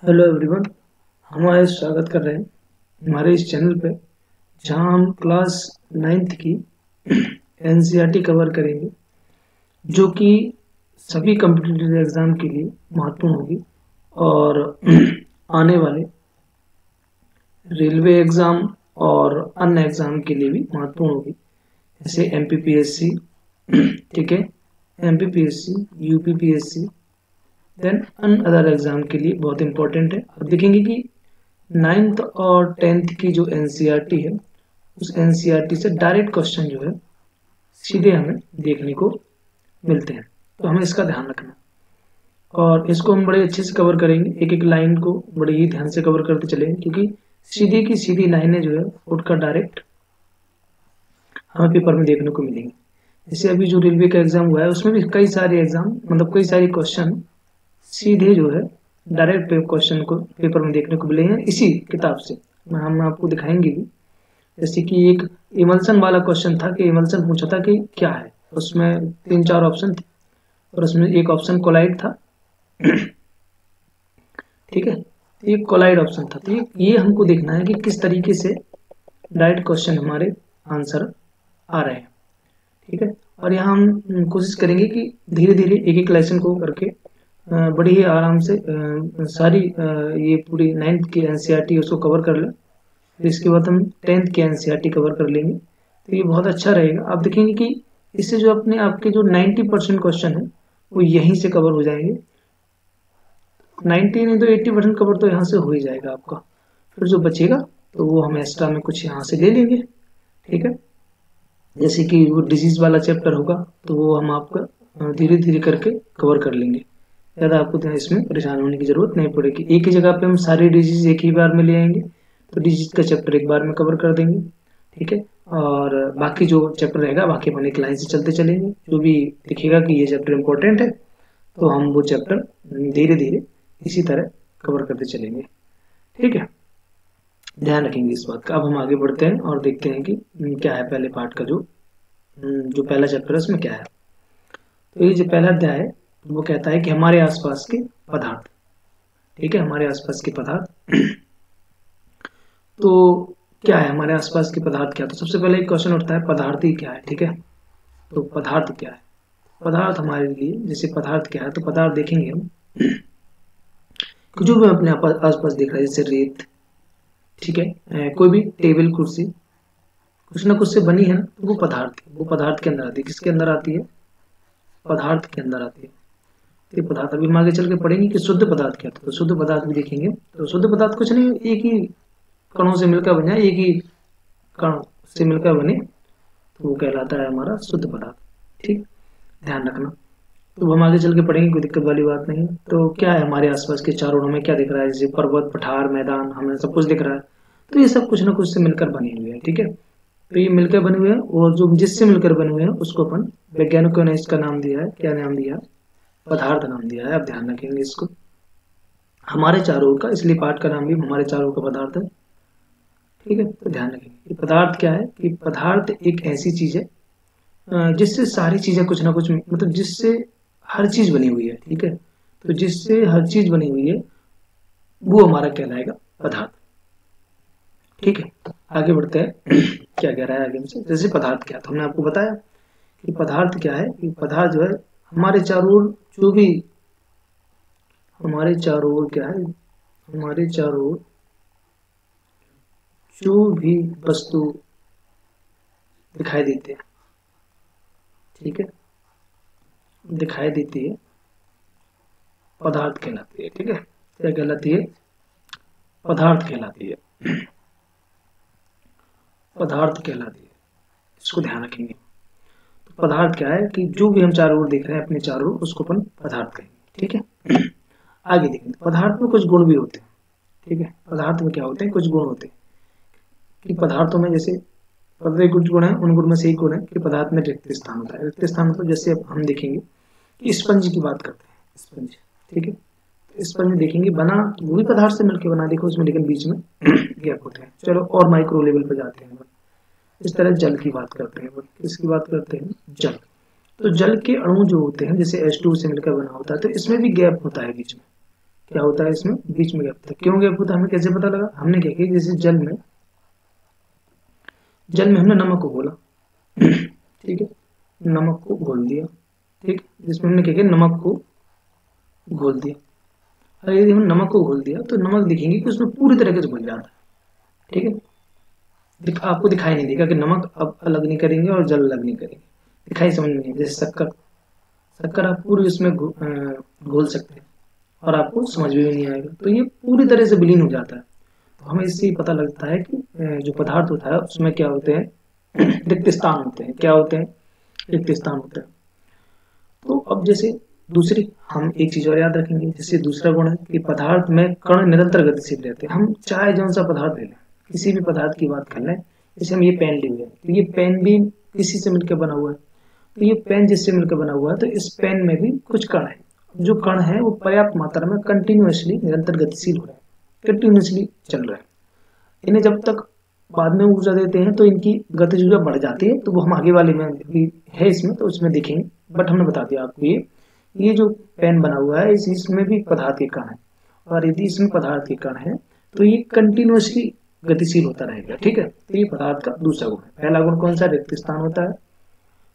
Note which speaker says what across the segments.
Speaker 1: Hello everyone. हम आज स्वागत कर रहे हैं हमारे इस चैनल पे, जहां हम क्लास 9th की एनसीईआरटी कवर करेंगे, जो कि सभी कॉम्पिटिटिव एग्जाम के लिए महत्वपूर्ण होगी और आने वाले रेलवे एग्जाम और अन्य एग्जाम के लिए भी महत्वपूर्ण होगी, जैसे एमपीपीएससी, ठीक है, MPPSC, UPPSC, then another exam के लिए बहुत इंपॉर्टेंट है। अब देखेंगे कि 9th और 10th की जो एनसीईआरटी है, उस एनसीईआरटी से डायरेक्ट क्वेश्चन जो है सीधे हमें देखने को मिलते हैं, तो हमें इसका ध्यान रखना और इसको हम बड़े अच्छे से कवर करेंगे। एक एक लाइन को बड़े ही ध्यान से कवर करते चलेंगे, क्योंकि सीधी की सीधी लाइनें जो है उठकर डायरेक्ट हमें पेपर में देखने को मिलेंगी। जैसे अभी जो रेलवे का एग्जाम हुआ है, उसमें भी कई सारे एग्जाम, मतलब कई सारे क्वेश्चन सीधे जो है डायरेक्ट क्वेश्चन को पेपर में देखने को मिले हैं इसी किताब से। हम आपको दिखाएंगे भी। जैसे कि एक इमल्सन वाला क्वेश्चन था कि इमल्सन पूछा था कि क्या है, उसमें 3-4 ऑप्शन थे और उसमें एक ऑप्शन कोलाइड था। ठीक है, तो ये कोलाइड ऑप्शन था। तो ये हमको देखना है कि किस तरीके से डायरेक्ट क्वेश्चन हमारे आंसर आ रहे हैं। ठीक है, और यहाँ हम कोशिश करेंगे कि धीरे धीरे एक एक लेसन को करके बड़ी ही आराम से सारी ये पूरी 9th की एनसीईआरटी उसको कवर कर लें। फिर इसके बाद हम 10th की एनसीईआरटी कवर कर लेंगे, तो ये बहुत अच्छा रहेगा। आप देखेंगे कि इससे जो आपके जो 90% क्वेश्चन है वो यहीं से कवर हो जाएंगे। 90 नहीं तो 80% कवर तो यहाँ से हो ही जाएगा आपका। फिर जो बचेगा तो वो हम एक्स्ट्रा में कुछ यहाँ से ले लेंगे। ठीक है, जैसे कि वो डिजीज वाला चैप्टर होगा तो वो हम आपका धीरे धीरे करके कवर कर लेंगे। ज़्यादा आपको इसमें परेशान होने की जरूरत नहीं पड़ेगी। एक ही जगह पे हम सारे डिजीज एक ही बार में ले आएंगे, तो डिजीज का चैप्टर एक बार में कवर कर देंगे। ठीक है, और बाकी जो चैप्टर रहेगा बाकी अपन एक लाइन से चलते चलेंगे। जो भी दिखेगा कि ये चैप्टर इंपॉर्टेंट है तो हम वो चैप्टर धीरे धीरे इसी तरह कवर करते चलेंगे। ठीक है, ध्यान रखेंगे इस बात का। अब हम आगे बढ़ते हैं और देखते हैं कि क्या है पहले पार्ट का जो पहला चैप्टर है उसमें क्या है। तो ये जो पहला अध्याय है वो कहता है कि हमारे आसपास के पदार्थ। ठीक है, हमारे आसपास के पदार्थ। तो क्या है हमारे आसपास के पदार्थ? क्या, तो सबसे पहले एक क्वेश्चन उठता है पदार्थ ही क्या है। ठीक है, तो पदार्थ क्या है? पदार्थ हमारे लिए, जैसे पदार्थ क्या है तो पदार्थ देखेंगे हम जो भी अपने आसपास दिख रहा है, जैसे रेत, ठीक है, कोई भी टेबल कुर्सी कुछ ना कुछ से बनी है ना, तो वो पदार्थ है। वो पदार्थ के अंदर आती है। किसके अंदर आती है? पदार्थ के अंदर आती है। तो ये पदार्थ अभी हम आगे चल के पढ़ेंगे कि शुद्ध पदार्थ क्या था, तो शुद्ध पदार्थ भी देखेंगे। तो शुद्ध पदार्थ कुछ नहीं, एक ही कणों से मिलकर बन जाए, एक ही कण से मिलकर बने, तो वो कहलाता है हमारा शुद्ध पदार्थ। ठीक, ध्यान रखना। तो हम आगे चल के पढ़ेंगे, कोई दिक्कत वाली बात नहीं। तो क्या है हमारे आसपास के चारों ओर में क्या दिख रहा है? जैसे पर्वत, पठार, मैदान, हमें सब कुछ दिख रहा है। तो ये सब कुछ ना कुछ से मिलकर बने हुए हैं। ठीक है, तो ये मिलकर बने हुए हैं और जो जिससे मिलकर बने हुए हैं उसको अपन वैज्ञानिकों ने इसका नाम दिया है, क्या नाम दिया? पदार्थ नाम दिया है। अब ध्यान रखेंगे इसको, हमारे चारों ओर का, इसलिए पाठ का नाम भी हमारे चारों ओर का पदार्थ है। ठीक है, तो ध्यान रखेंगे पदार्थ क्या है कि पदार्थ एक ऐसी चीज है जिससे सारी चीजें कुछ ना कुछ, मतलब जिससे हर चीज बनी हुई है। ठीक है, तो जिससे हर चीज बनी हुई है वो हमारा कहलाएगा पदार्थ। ठीक है, आगे बढ़ते हैं। क्या कह रहा है आगे हमसे? जैसे पदार्थ क्या, तो हमने आपको बताया कि पदार्थ क्या है कि पदार्थ जो है हमारे चारों ओर, जो भी हमारे चारों ओर क्या है, हमारे चारों ओर जो भी वस्तु दिखाई देते हैं, ठीक है, दिखाई देती है, पदार्थ कहलाती है। ठीक है, क्या कहलाती है? पदार्थ कहलाती है। पदार्थ कहलाती है, इसको ध्यान रखेंगे। तो पदार्थ क्या है कि जो भी हम चारों ओर देख रहे हैं अपने चारों ओर, उसको अपन पदार्थ कहेंगे। ठीक है, आगे देखेंगे। पदार्थ में कुछ गुण भी होते हैं। ठीक है, पदार्थ में क्या होते हैं? कुछ गुण होते हैं कि पदार्थों में, जैसे पदार्थ कुछ गुण है, उन गुण में से एक गुण है कि पदार्थ में रिक्त स्थान होता है। रिक्त स्थान मतलब जैसे अब हम देखेंगे कि स्पंज की बात करते हैं, स्पंज। ठीक है, तो स्पंज देखेंगे बना वो भी पदार्थ से मिलकर बना, देखो उसमें लेकिन बीच में गैप होते हैं। चलो और माइक्रो लेवल पर जाते हैं। इस तरह जल की बात करते हैं। किसकी बात करते हैं? जल। तो जल के अणु जो होते हैं, जैसे H2 से मिलकर बना होता है, तो इसमें भी गैप होता है बीच में। क्या होता है, इसमें बीच में गैप होता है। क्यों गैप होता है हमें कैसे पता लगा, हमने क्या किया, जैसे जल में हमने नमक को घोला, ठीक है, नमक को घोल दिया, ठीक, जिसमें हमने क्या किया, नमक को घोल दिया। अगर यदि हम नमक को घोल दिया तो नमक दिखेंगे कि उसमें पूरी तरीके से घुल जाता है, ठीक है, आपको दिखाई नहीं देगा कि नमक अब अलग नहीं करेंगे और जल अलग नहीं करेंगे, दिखाई समझ में नहीं। जैसे शक्कर, शक्कर आप पूरी उसमें घोल सकते हैं और आपको समझ में भी नहीं आएगा, तो ये पूरी तरह से विलीन हो जाता है। तो हमें इससे पता लगता है कि जो पदार्थ होता है उसमें क्या होते हैं, रिक्त स्थान होते हैं। क्या होते हैं, रिक्त स्थान होते हैं। तो अब जैसे दूसरी हम एक चीज और याद रखेंगे, जैसे दूसरा गुण है कि पदार्थ में कण निरंतर गतिशील रहते हैं। हम चाहे जौन सा पदार्थ ले लें, किसी भी पदार्थ की बात कर लें, जैसे हम ये पेन ले हुए, तो ये पेन भी किसी से मिलकर बना हुआ है, तो ये पेन जिससे मिलकर बना हुआ है, तो इस पेन में भी कुछ कण है। जो कण है वो पर्याप्त मात्रा में कंटिन्यूअसली निरंतर गतिशील हो रहा है, कंटिन्यूअसली चल रहा है। इन्हें जब तक बाद में ऊर्जा देते हैं तो इनकी गतिज ऊर्जा बढ़ जाती है, तो वो हम आगे वाले में भी है इसमें, तो उसमें देखेंगे। बट हमने बता दिया आपको ये जो पेन बना हुआ है इसमें भी पदार्थ के कण है, और यदि इसमें पदार्थ के कण है तो ये कंटिन्यूअसली गतिशील होता रहेगा, ठीक है। तो ये पदार्थ का दूसरा गुण है। पहला गुण कौन सा, रिक्त स्थान होता है।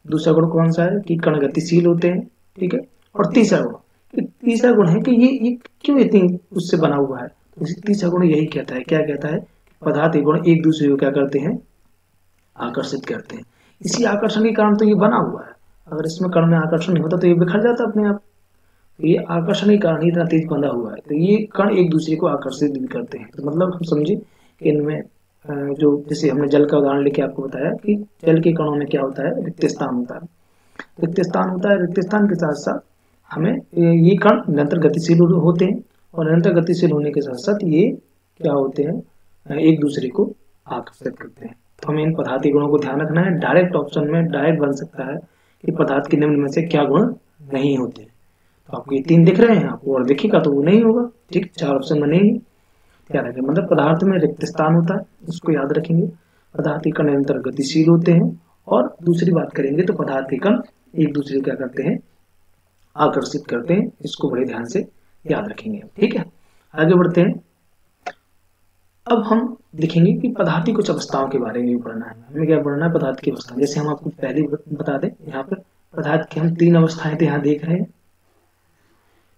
Speaker 1: दूसरा गुण कौन सा है कि कण गतिशील होते हैं, ठीक है। और तीसरा गुण है कि ये क्यों इतनी उससे बना हुआ है, तो तीसरा गुण यही कहता है, क्या कहता है, पदार्थ के गुण एक दूसरे को क्या करते हैं, आकर्षित करते हैं। इसी आकर्षण के कारण तो ये बना हुआ है। अगर इसमें कण में आकर्षण नहीं होता तो ये बिखर जाता अपने आप। तो ये आकर्षण के कारण ही इतना तेज बंधा हुआ है, तो ये कण एक दूसरे को आकर्षित भी करते हैं। तो मतलब हम समझे कि इनमें जो जैसे हमने जल का उदाहरण लेके आपको बताया कि जल के कणों में क्या होता है, रिक्त स्थान होता है। रिक्त स्थान होता है, रिक्त स्थान के साथ साथ हमें ये कण निरंतर गतिशील होते हैं, और निरंतर गतिशील होने के साथ साथ ये क्या होते हैं, एक दूसरे को आकर्षित करते हैं। तो हमें इन पदार्थीय गुणों को ध्यान रखना है। डायरेक्ट ऑप्शन में डायरेक्ट बन सकता है कि पदार्थ के निम्न में से क्या गुण नहीं होते। तो आपको ये 3 दिख रहे हैं, आपको और दिखेगा तो वो नहीं होगा, ठीक, 4 ऑप्शन बनेंगे। क्या रखें, मतलब पदार्थ में रिक्त स्थान होता है, इसको याद रखेंगे। पदार्थ के कण निरंतर गतिशील होते हैं, और दूसरी बात करेंगे तो पदार्थ के कण एक दूसरे को क्या करते हैं, आकर्षित करते हैं। इसको बड़े ध्यान से याद रखेंगे, ठीक है। आगे बढ़ते हैं। अब हम देखेंगे कि पदार्थ की कुछ अवस्थाओं के बारे में पढ़ना है। हमें क्या पढ़ना है, पदार्थ की अवस्था। जैसे हम आपको पहले बता दें, यहाँ पर पदार्थ की हम 3 अवस्थाएं तो यहाँ देख रहे हैं,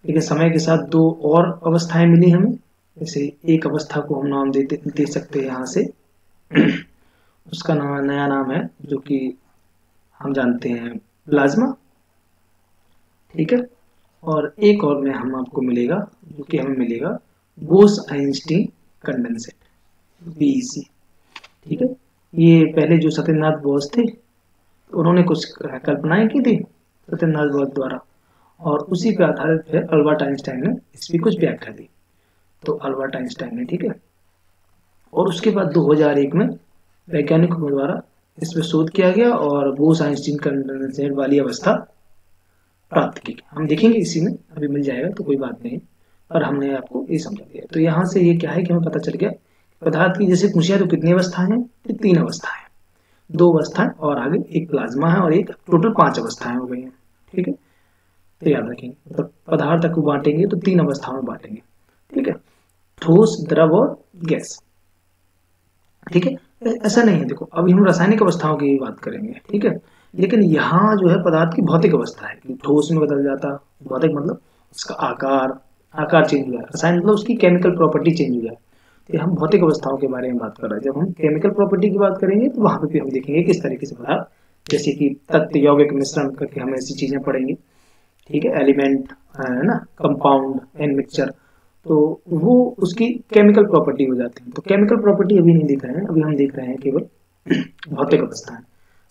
Speaker 1: लेकिन समय के साथ 2 और अवस्थाएं मिली हमें। जैसे एक अवस्था को हम नाम दे सकते हैं यहाँ से, उसका नया नाम है जो कि हम जानते हैं प्लाज्मा, ठीक है। और एक और में हम आपको मिलेगा जो कि हमें मिलेगा बोस-आइंस्टीन कंडेंसेट, बीईसी, ठीक है। ये पहले जो सत्येंद्रनाथ बोस थे, तो उन्होंने कुछ कल्पनाएं की थी सत्येंद्रनाथ बोस द्वारा, और उसी पर आधारित फिर अल्बर्ट आइंस्टाइन ने इसकी कुछ व्याख्या दी। तो अल्बर्ट आइंस्टाइन ने, ठीक है। और उसके बाद 2001 में वैज्ञानिकों द्वारा इस पर शोध किया गया और बोस-आइंस्टीन कंडेंसेट वाली अवस्था प्राप्त की। हम देखेंगे इसी में, अभी मिल जाएगा तो कोई बात नहीं, पर हमने आपको ये समझा दिया। तो यहाँ से ये क्या है कि हमें पता चल गया पदार्थ की जैसे पूछा तो कितनी अवस्थाएं हैं, तो 3 अवस्थाएं, 2 अवस्थाएं और आगे एक प्लाज्मा है, और एक टोटल 5 अवस्थाएं हो गई हैं, ठीक है। तो याद रखेंगे, मतलब पदार्थ को बांटेंगे तो 3 अवस्थाओं में बांटेंगे, ठीक है, ठोस, द्रव और गैस, ठीक है। ऐसा नहीं है, देखो अभी हम रासायनिक अवस्थाओं की बात करेंगे, ठीक है। लेकिन यहाँ जो है पदार्थ की भौतिक अवस्था है कि ठोस में बदल जाता, भौतिक मतलब उसका आकार चेंज हो जाए, रसायन मतलब उसकी केमिकल प्रॉपर्टी चेंज हो जाए। तो हम भौतिक अवस्थाओं के बारे में बात कर रहे हैं। जब हम केमिकल प्रॉपर्टी की बात करेंगे तो वहां पे भी हम देखेंगे किस तरीके से पदार्थ, जैसे कि तत्व, यौगिक, मिश्रण करके हम ऐसी चीजें पढ़ेंगे, ठीक है, एलिमेंट है ना, कंपाउंड एंड मिक्सचर, तो वो उसकी केमिकल प्रॉपर्टी हो जाती है। तो केमिकल प्रॉपर्टी अभी नहीं देख रहे हैं, अभी हम देख रहे हैं केवल भौतिक अवस्था है,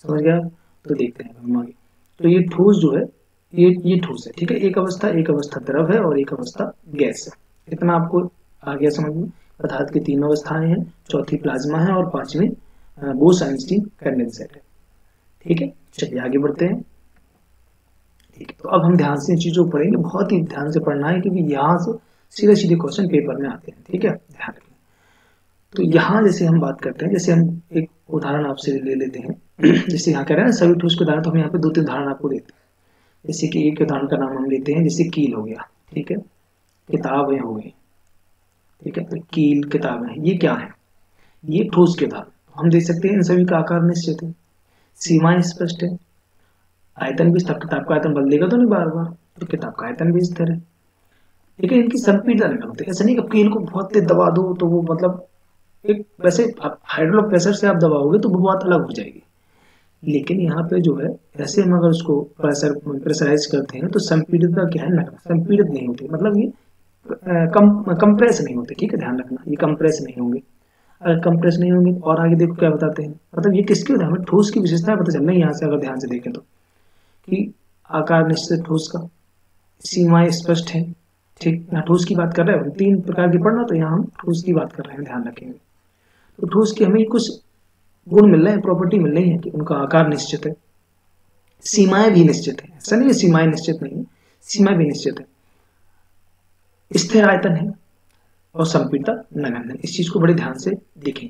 Speaker 1: समझ गया। तो देखते हैं हम आगे। तो ये ठोस जो है, ये ठोस है, ठीक है। एक अवस्था द्रव है और एक अवस्था गैस है। इतना आपको आ गया समझ में। पदार्थ की 3 अवस्थाएं हैं, चौथी प्लाज्मा है और 5वीं बोस-आइंस्टीन कंडेंसेट है, ठीक है। चलिए आगे बढ़ते हैं, ठीक है। तो अब हम ध्यान से इन चीजों को पढ़ेंगे, बहुत ही ध्यान से पढ़ना है क्योंकि यहाँ से सीधे सीधे क्वेश्चन पेपर में आते हैं, ठीक है, ध्यान रखें। तो यहाँ जैसे हम बात करते हैं, जैसे हम एक उदाहरण आपसे ले लेते हैं, जैसे यहाँ कह रहे हैं सभी ठोस के उदाहरण, तो हम यहाँ पे 2-3 उदाहरण आपको देते हैं। जैसे कि एक उदाहरण का नाम हम लेते हैं, जैसे कील हो गया, ठीक है, किताबें हो गई, ठीक है। तो कील किताबें, ये क्या है, ये ठोस के उदाहरण। हम देख सकते हैं इन सभी का आकार निश्चित है, सीमाएं स्पष्ट है, आयतन भी स्थिर। किताब का आयतन बदलेगा तो नहीं बार बार, तो किताब का आयतन भी स्थिर है। ठीक है, इनकी संपीड़न नहीं होती, ऐसा नहीं कि कील को बहुत तेज दबा दो तो वो मतलब एक, वैसे हाइड्रोलिक प्रेशर से आप दबाओगे तो वो बहुत अलग हो जाएगी, लेकिन यहाँ पे जो है ऐसे हम अगर उसको प्रेशराइज करते हैं तो संपीड़ित का क्या है, नगण्य, संपीड़ित नहीं होती, मतलब ये कंप्रेस नहीं होते। ठीक है, ध्यान रखना, ये कंप्रेस नहीं होंगे। अगर कंप्रेस नहीं होंगे और आगे देखो क्या बताते हैं, मतलब ये किसकी होता है, हमें ठोस की विशेषताएं पता चल रही है यहाँ से अगर ध्यान से देखें तो, कि आकार निश्चित ठोस का, सीमाएं स्पष्ट है। ठीक, यहाँ ठोस की बात कर रहे हैं, तीन प्रकार की पढ़ना, तो यहाँ हम ठोस की बात कर रहे हैं, ध्यान रखेंगे। तो ठोस की हमें कुछ गुण मिल रहे हैं, प्रॉपर्टी मिल रही है कि उनका आकार निश्चित है, सीमाएं भी निश्चित है, ऐसा नहीं है सीमाएं निश्चित नहीं है, सीमाएं भी निश्चित है, स्थिर आयतन है और संपीड़ितता नगण्य। इस चीज को बड़े ध्यान से देखें।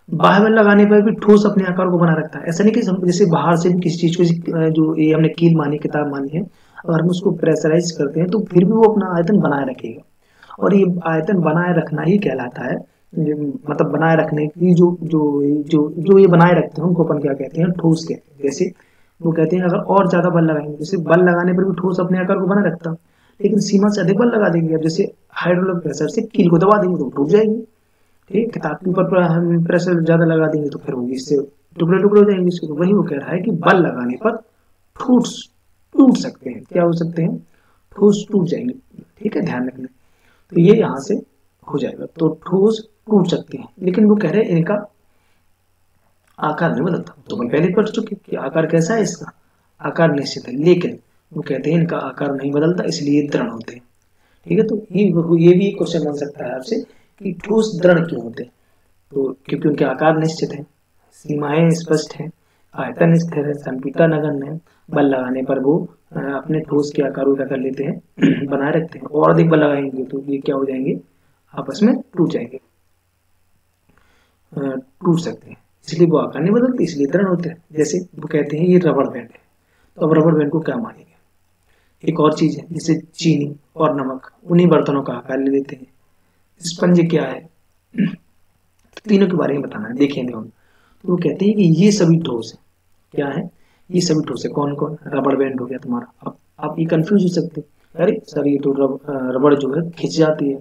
Speaker 1: बाह्य बल लगाने पर भी ठोस अपने आकार को बना रखता है, ऐसा नहीं कि जैसे बाहर से भी किसी चीज को, जो ये हमने कील मानी, किताब मानी है, अगर हम उसको प्रेशराइज करते हैं तो फिर भी वो अपना आयतन बनाए रखेगा, और ये आयतन बनाए रखना ही कहलाता है, मतलब बनाए रखने की जो जो जो जो ये बनाए रखते हैं उनको अपन क्या कहते हैं, ठोस कहते हैं। जैसे वो कहते हैं अगर और ज्यादा बल लगाएंगे, जैसे बल लगाने पर भी ठोस अपने आकार को बनाए रखता, लेकिन सीमा से अधिक बल लगा देंगे, अब जैसे हाइड्रोलिक प्रेशर से कील को दबा देंगे तो टूट जाएगी। ठीक, किताब के ऊपर हम प्रेशर ज्यादा लगा देंगे तो फिर वो इससे टुकड़े टुकड़े हो जाएंगे इसके। तो वही वो कह रहा है कि बल लगाने पर ठोस टूट सकते हैं, क्या हो सकते हैं, ठोस टूट जाएंगे। ठीक है, ध्यान रखना। तो ये यहाँ से हो जाएगा, तो ठोस टूट सकते हैं, लेकिन वो कह रहे हैं इनका आकार नहीं बदलता। तो मैं पहले पढ़ चुके कि आकार कैसा है, इसका आकार निश्चित है, लेकिन वो कहते हैं इनका आकार नहीं बदलता, इसलिए दृढ़ होते हैं। ठीक है, तो ये भी क्वेश्चन बन सकता है आपसे कि ठोस दृढ़ क्यों होते हैं, तो क्योंकि उनके आकार निश्चित है, सीमाएं स्पष्ट है, आयतन स्थिर है, संपीड़ितता नगण्य है, बल लगाने पर वो अपने ठोस के आकार को क्या कर लेते हैं, बनाए रखते हैं, और अधिक बल लगाएंगे तो ये क्या हो जाएंगे, आपस में टूट जाएंगे, टूट सकते हैं, इसलिए वो आकार नहीं बदलते, इसलिए दृढ़ होते हैं। जैसे वो कहते हैं ये रबड़ बैंड है, तो अब रबड़ बैंड को क्या मानेंगे, एक और चीज है जैसे चीनी और नमक, उन्हीं बर्तनों का आकार ले लेते हैं। स्पंज क्या है, तीनों के बारे में बताना है, देखेंगे हम। तो वो कहते हैं कि ये सभी ठोस है, क्या है, ये सभी ठोस है। कौन कौन, रबड़ बैंड हो गया तुम्हारा। अब आप ये कंफ्यूज हो सकते हैं, अरे सर ये तो रबड़ जो है खिंच जाती है,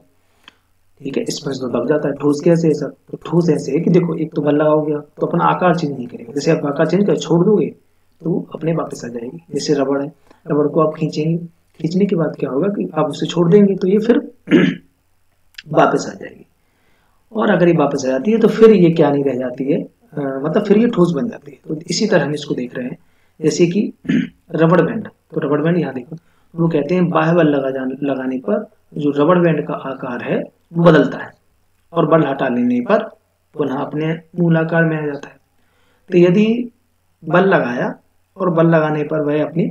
Speaker 1: ठीक है, स्पंज तो दब जाता है, ठोस कैसे है सर, तो ठोस ऐसे है कि देखो एक तो बल लगाओगे तो अपना आकार चेंज नहीं करेगा, जैसे आप आकार चेंज कर छोड़ दोगे तो वो अपने वापस आ जाएगी। जैसे रबड़ है, रबड़ को आप खींचेंगे, खींचने के बाद क्या होगा कि आप उसे छोड़ देंगे तो ये फिर वापस आ जाएगी, और अगर ये वापस आ जाती है तो फिर ये क्या नहीं रह जाती है, मतलब फिर ये ठोस बन जाती है। तो इसी तरह हम इसको देख रहे हैं, जैसे कि रबड़ बैंड, तो रबड़ बैंड यहाँ देखो, वो कहते हैं बाह्य बल लगाने पर जो रबड़ बैंड का आकार है वो बदलता है, और बल हटा लेने पर पुनः अपने मूलाकार में आ जाता है। तो यदि बल लगाया और बल लगाने पर वह अपने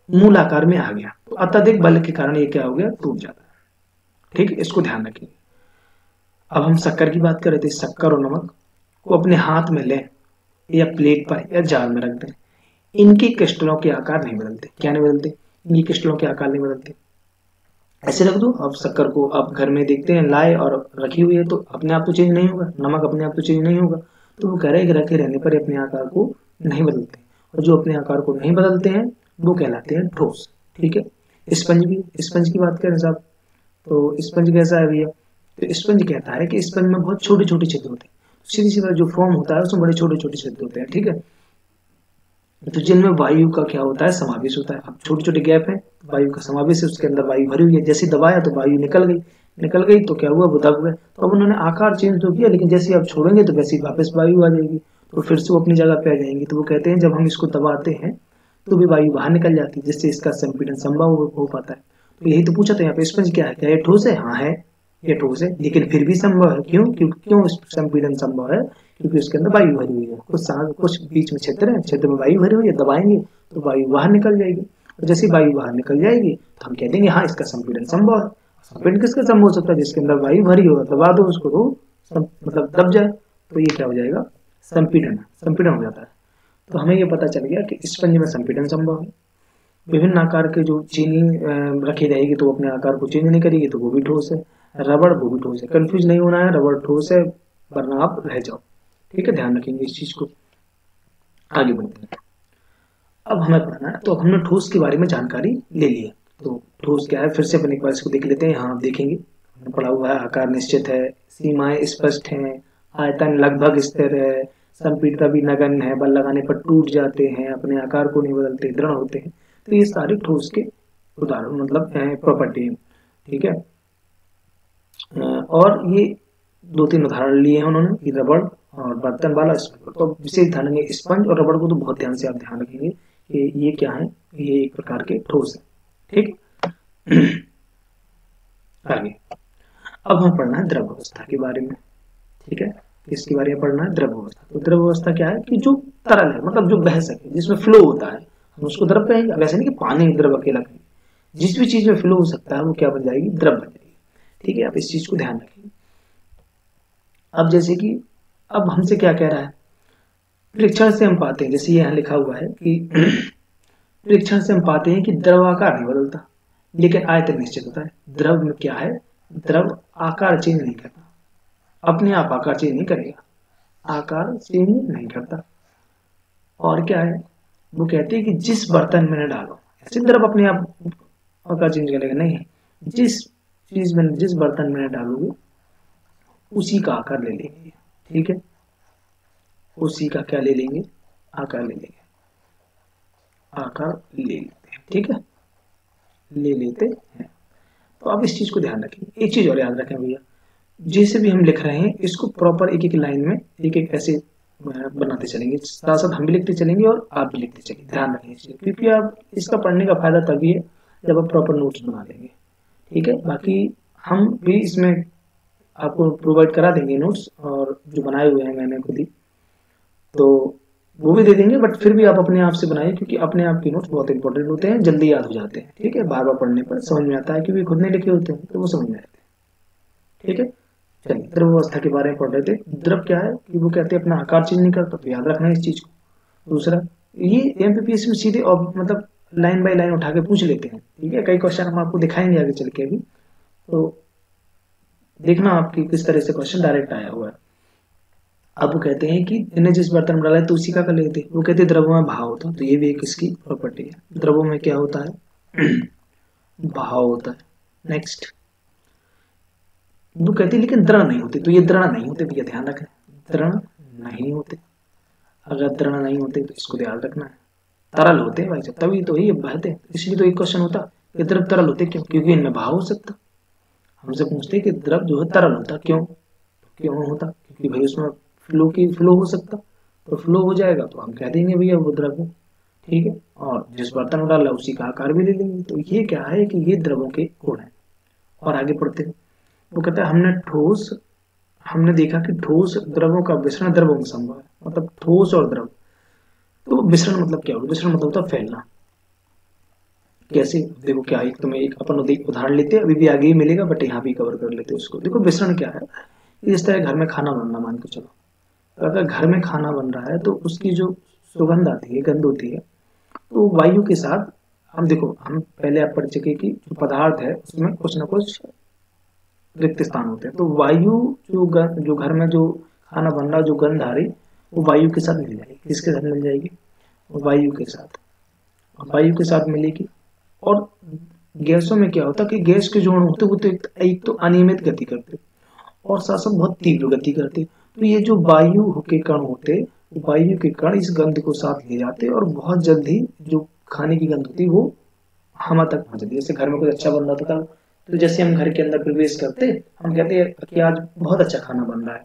Speaker 1: मूल आकार में आ गया, तो अत्यधिक बल के कारण ये क्या हो गया, टूट जाता है। ठीक है, इसको ध्यान रखिए। अब हम शक्कर की बात कर रहे थे, शक्कर और नमक को अपने हाथ में लें या प्लेट पर या जार में रख दें, इनके क्रिस्टलों के आकार नहीं बदलते। क्या नहीं बदलते, इनके क्रिस्टलों के आकार नहीं बदलते। ऐसे रख दो, अब शक्कर को आप घर में देखते हैं लाए और रखी हुई है तो अपने आप तो चेंज नहीं होगा, नमक अपने आप तो चेंज नहीं होगा, तो वो कह रहे हैं कि रखे रहने पर अपने आकार को नहीं बदलते, और जो अपने आकार को नहीं बदलते हैं वो कहलाते हैं ठोस। ठीक है, स्पंज भी, स्पंज की बात करें साहब, तो स्पंज कैसा है भैया, तो स्पंज कहता है कि स्पंज में बहुत छोटे छोटे छिद्र होते हैं, सीधी सीधा जो फॉर्म होता है उसमें बड़े छोटे छोटे छिद्र होते हैं। ठीक है, तो जिनमें वायु का क्या होता है, समावेश होता है। अब छोटे छोटे गैप है, वायु का समावेश है, उसके अंदर वायु भरी हुई है, जैसे दबाया तो वायु निकल गई तो क्या हुआ, वो दब गए। तो अब उन्होंने आकार चेंज तो किया, लेकिन जैसे आप छोड़ेंगे तो वैसे ही वापस वायु आ जाएगी, तो फिर से वो अपनी जगह पे आ जाएंगी। तो वो कहते हैं जब हम इसको दबाते हैं तो भी वायु बाहर निकल जाती है, जिससे इसका संपीड़न संभव हो पाता है। तो यही तो पूछा था यहाँ पे, स्पंज क्या है, क्या ये ठोस है, हाँ है, ये ठोस है, लेकिन फिर भी संभव है। क्यों, क्यों संपीड़न संभव है, क्योंकि उसके अंदर वायु भरी हुई है, कुछ बीच में छिद्र है, छिद्र में वायु भरी हुई है, दबाएंगे तो वायु बाहर निकल जाएगी, और जैसे वायु बाहर निकल जाएगी तो हम कह देंगे हाँ इसका संपीड़न संभव है। संपीड़न किसका संभव हो सकता है, जिसके अंदर वायु भरी हो, दबा दो उसको तो मतलब दब जाए, तो ये क्या हो जाएगा, संपीड़न हो जाता है। तो हमें ये पता चल गया कि स्पंज में संपीड़न संभव है, विभिन्न आकार के जो चीनी रखी जाएगी तो वो अपने आकार को चेंज नहीं करेगी, तो वो भी ठोस है। रबड़ वो भी ठोस है। कंफ्यूज नहीं होना है, रबड़ ठोस है वरना आप रह जाओ। ठीक है, ध्यान रखेंगे इस चीज को। आगे बढ़ते हैं। अब हमें पढ़ना है, तो हमने ठोस के बारे में जानकारी ले ली है। तो ठोस क्या है फिर से अपन एक बार इसको देख लेते हैं। यहाँ आप देखेंगे हमने पढ़ा हुआ है, आकार निश्चित है, सीमाएं स्पष्ट हैं, आयतन लगभग स्थिर है, संपीड़ितता भी नगण्य है, बल लगाने पर टूट जाते हैं, अपने आकार को नहीं बदलते, दृढ़ होते हैं। तो ये सारे ठोस के उदाहरण मतलब प्रॉपर्टी है। ठीक है, और ये दो तीन उदाहरण लिए हैं उन्होंने कि रबड़ और बर्तन वाला स्पंज। तो विशेष ध्यान रखेंगे, स्पंज और रबड़ को तो बहुत ध्यान से आप ध्यान रखेंगे कि ये क्या है, ये एक प्रकार के ठोस है। ठीक आगे अब हम पढ़ना है द्रव अवस्था के बारे में। ठीक है, किसके बारे में पढ़ना है, द्रव अवस्था। तो द्रव अवस्था क्या है कि जो तरल है, मतलब जो बह सके, जिसमें फ्लो होता है, हम उसको द्रव कहेंगे। वैसे नहीं कि पानी द्रव अकेला कहेंगे, जिस भी चीज में फ्लो हो सकता है वो क्या बन जाएगी, द्रव बन जाएगी। ठीक है, आप इस चीज को ध्यान रखेंगे। अब जैसे कि अब हमसे क्या कह रहा है, परीक्षण से हम पाते हैं, जैसे यहाँ लिखा हुआ है कि परीक्षण से हम पाते हैं कि द्रव आकार नहीं बदलता लेकिन आयतन निश्चित होता है। द्रव में क्या है, द्रव आकार चेंज नहीं करता, अपने आप आकार चेंज नहीं करेगा, आकार चेंज नहीं करता। और क्या है, वो कहते हैं कि जिस बर्तन में न डालो, ऐसे द्रव अपने आप आकार चेंज करेगा नहीं, जिस चीज में, जिस बर्तन में न डालोगे उसी का आकार ले लेंगे। ठीक है, उसी का क्या ले लेंगे, आकार ले लेंगे, आकार ले लेते हैं। ठीक है, ले लेते हैं। तो आप इस चीज को ध्यान रखें। एक चीज और याद रखें भैया, जैसे भी हम लिख रहे हैं इसको प्रॉपर एक एक लाइन में एक एक ऐसे बनाते चलेंगे, साथ साथ हम भी लिखते चलेंगे और आप भी लिखते चलेंगे। ध्यान रखें इसलिए, क्योंकि आप इसका पढ़ने का फायदा तभी है जब आप प्रॉपर नोट्स बना लेंगे। ठीक है, बाकी हम भी इसमें आपको प्रोवाइड करा देंगे नोट्स, और जो बनाए हुए हैं मैंने खुद ही, तो वो भी दे देंगे। बट फिर भी आप अपने आप से बनाइए, क्योंकि अपने आप के नोट्स बहुत इंपॉर्टेंट होते हैं, जल्दी याद हो जाते हैं। ठीक है, बार बार पढ़ने पर समझ में आता है, क्योंकि खुद ने लिखे होते हैं तो वो समझ में आते हैं। ठीक है, चलिए द्रव अवस्था के बारे में पढ़ रहे थे। द्रव क्या है कि वो कहते हैं अपना आकार चेंज नहीं करता, तो याद रखना है इस चीज को। दूसरा, ये एमपीपीएससी में सीधे और मतलब लाइन बाय लाइन उठा के पूछ लेते हैं। ठीक है, कई क्वेश्चन हम आपको दिखाएंगे आगे चल के अभी, तो देखना आपकी किस तरह से क्वेश्चन डायरेक्ट आया हुआ है। अब वो कहते हैं कि इन्हें जिस बर्तन में डाला है तो उसी का कर लेते हैं। वो कहते हैं द्रवों में भाव होता है, तो ये भी एक इसकी प्रॉपर्टी है। द्रवों में क्या होता है, भाव होता है। नेक्स्ट, वो कहते हैं लेकिन दृढ़ नहीं होते, तो ये दृढ़ नहीं होते भैया, ध्यान रखें, दृढ़ नहीं होते। अगर दृढ़ नहीं होते तो इसको ध्यान रखना है, तरल होते हैं भाई साहब, तभी तो ये बहते हैं। इसलिए तो एक क्वेश्चन होता कि द्रव तरल होते क्यों, क्योंकि इनमें भाव हो सकता। हमसे पूछते कि द्रव जो है तरल होता क्यों, क्यों होता, क्योंकि भाई उसमें फ्लो हो सकता, तो फ्लो हो जाएगा तो हम कह देंगे भैया वो द्रव है। ठीक है, और जिस बर्तन में डाला उसी का आकार भी ले लेंगे। तो ये क्या है कि ये द्रवों के गुण है। और आगे पढ़ते हैं, वो कहता है हमने देखा कि ठोस द्रवों का मिश्रण द्रवों में संभव है। मतलब ठोस और द्रव, तो मिश्रण मतलब क्या होगा, मिश्रण मतलब होता है फैलना। कैसे, देखो क्या, एक तो मैं एक अपन उदाहरण लेते हैं, अभी भी आगे ही मिलेगा बट यहाँ भी कवर कर लेते हैं उसको। देखो मिश्रण क्या है, इस तरह घर में खाना बनना, मान के चलो, तो अगर घर में खाना बन रहा है तो उसकी जो सुगंध आती है, गंध होती है, तो वायु के साथ, हम देखो हम पहले आप पढ़ चुके कि जो पदार्थ है उसमें कुछ ना कुछ रिक्त स्थान होते हैं, तो वायु जो घर में जो खाना बन रहा, जो गंध आ रही, वो वायु के साथ मिल जाएगी। किसके साथ मिल जाएगी, वायु के साथ, वायु के साथ मिलेगी। और गैसों में क्या होता है कि गैस के जो अणु होते वो तो एक तो अनियमित गति करते और साथ साथ बहुत तीव्र गति करते। तो ये जो वायु के कण होते, वायु के कण इस गंध को साथ ले जाते और बहुत जल्दी जो खाने की गंध होती वो हम तक पहुंच जाती है। जैसे घर में कुछ अच्छा बन रहा था, तो जैसे हम घर के अंदर प्रवेश करते, हम कहते हैं कि आज बहुत अच्छा खाना बन रहा है,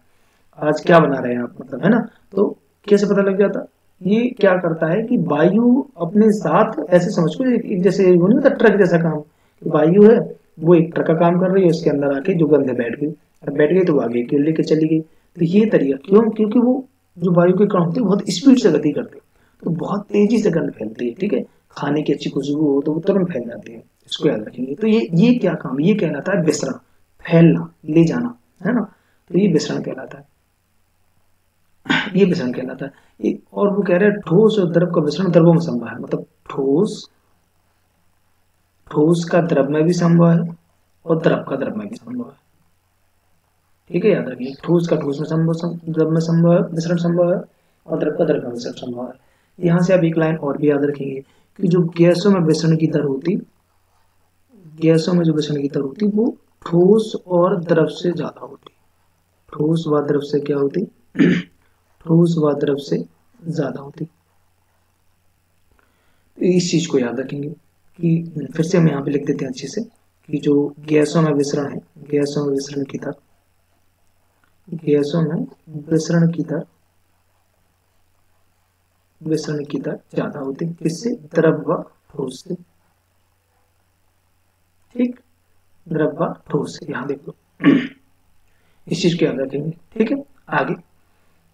Speaker 1: आज क्या बना रहे हैं आप, मतलब है ना, तो कैसे पता लग जाता, ये क्या करता है कि वायु अपने साथ, ऐसे समझ को जैसे वो नहीं होता ट्रक जैसा काम, वायु है वो एक ट्रक का काम कर रही है, उसके अंदर आके जो गंध है बैठ गई, और बैठ गई तो वो आगे क्यों लेके चली गई। तो ये तरीका क्यों, क्योंकि वो जो वायु के कण होते हैं बहुत स्पीड से गति करते हैं, तो बहुत तेजी से गंध फैलती है। ठीक है, खाने की अच्छी खुशबू हो तो वो तुरंत फैल जाती है, इसको याद रखेंगे। तो ये क्या काम, ये कहलाता है विसरण, फैलना, ले जाना, है ना, तो ये विसरण कहलाता है, ये विसरण कहलाता है। और वो कह रहे हैं ठोस और द्रव का विसरण द्रवों में संभव है। मतलब ठोस ठोस का द्रव में भी संभव है और द्रव का द्रव में भी संभव है। ठीक है, याद रखिए, ठोस का ठोस में संभव, द्रव में संभव है, मिश्रण संभव है, और द्रव का द्रव में मिश्रण संभव है। यहाँ से आप एक लाइन और भी याद रखेंगे कि जो गैसों में विसरण की दर होती, गैसों में जो विसरण की दर होती वो ठोस और द्रव से ज्यादा होती। ठोस व द्रव से क्या होती? ठोस व द्रव से ज्यादा होती। तो इस चीज को याद रखेंगे कि फिर से हम यहाँ पे लिख देते हैं अच्छे से कि जो गैसों में विसरण है, गैसों में विसरण की दर, गैसों में विसरण की दर, विसरण की दर ज्यादा होती है किससे? द्रव व ठोस से। ठीक, द्रव व ठोस से, यहाँ देखो इस चीज को याद रखेंगे। ठीक है, आगे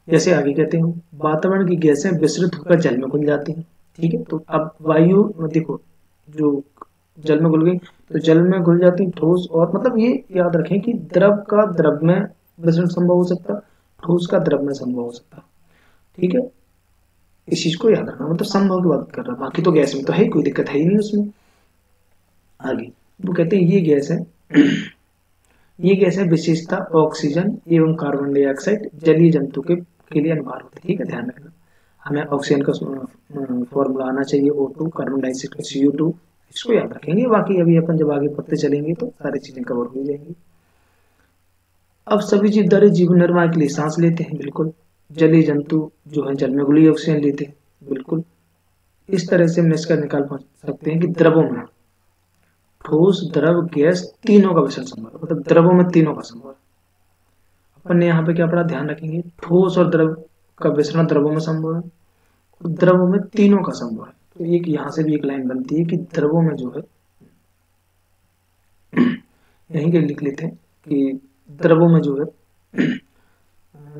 Speaker 1: जैसे आगे कहते हैं वातावरण की गैसें विसरित होकर जल में घुल जाती हैं। ठीक है, तो अब वायु देखो जो जल में घुल गई तो जल में घुल जाती ठोस, और मतलब ये याद रखें कि द्रव का द्रव में विसरण संभव हो सकता, ठोस का द्रव में संभव हो सकता। ठीक है, इस चीज को याद रखना, मतलब संभव की बात कर रहा, बाकी तो गैस में तो है, कोई दिक्कत है ही नहीं उसमें। आगे वो कहते हैं ये गैस है ये गैस है विशेषता ऑक्सीजन एवं कार्बन डाइऑक्साइड जलीय जंतु के लिए अनिवार्य होती है। ठीक है, ध्यान रखना, हमें ऑक्सीजन का फॉर्मूला आना चाहिए O2, कार्बन डाइऑक्साइड का CO2, इसको याद रखेंगे। बाकी अभी अपन जब आगे पढ़ते चलेंगे तो सारी चीजें कवर हो जाएंगी। अब सभी जीवधारी जीवन निर्वाह के लिए सांस लेते हैं, बिल्कुल। जलीय जंतु जो है जल में घुली ऑक्सीजन लेते हैं, बिल्कुल। इस तरह से हम निष्कर्ष निकाल सकते हैं कि द्रवों में ठोस, द्रव, गैस तीनों का विसरण संभव है, मतलब द्रवों में तीनों का संभव है। अपन ने यहाँ पे क्या पढ़ा, ध्यान रखेंगे, ठोस और द्रव का विसरण द्रवों में संभव है, द्रवों में तीनों का संभव है। तो एक यहाँ से भी एक लाइन बनती है कि द्रवों में जो है यहीं के लिख लेते हैं कि द्रवों में जो है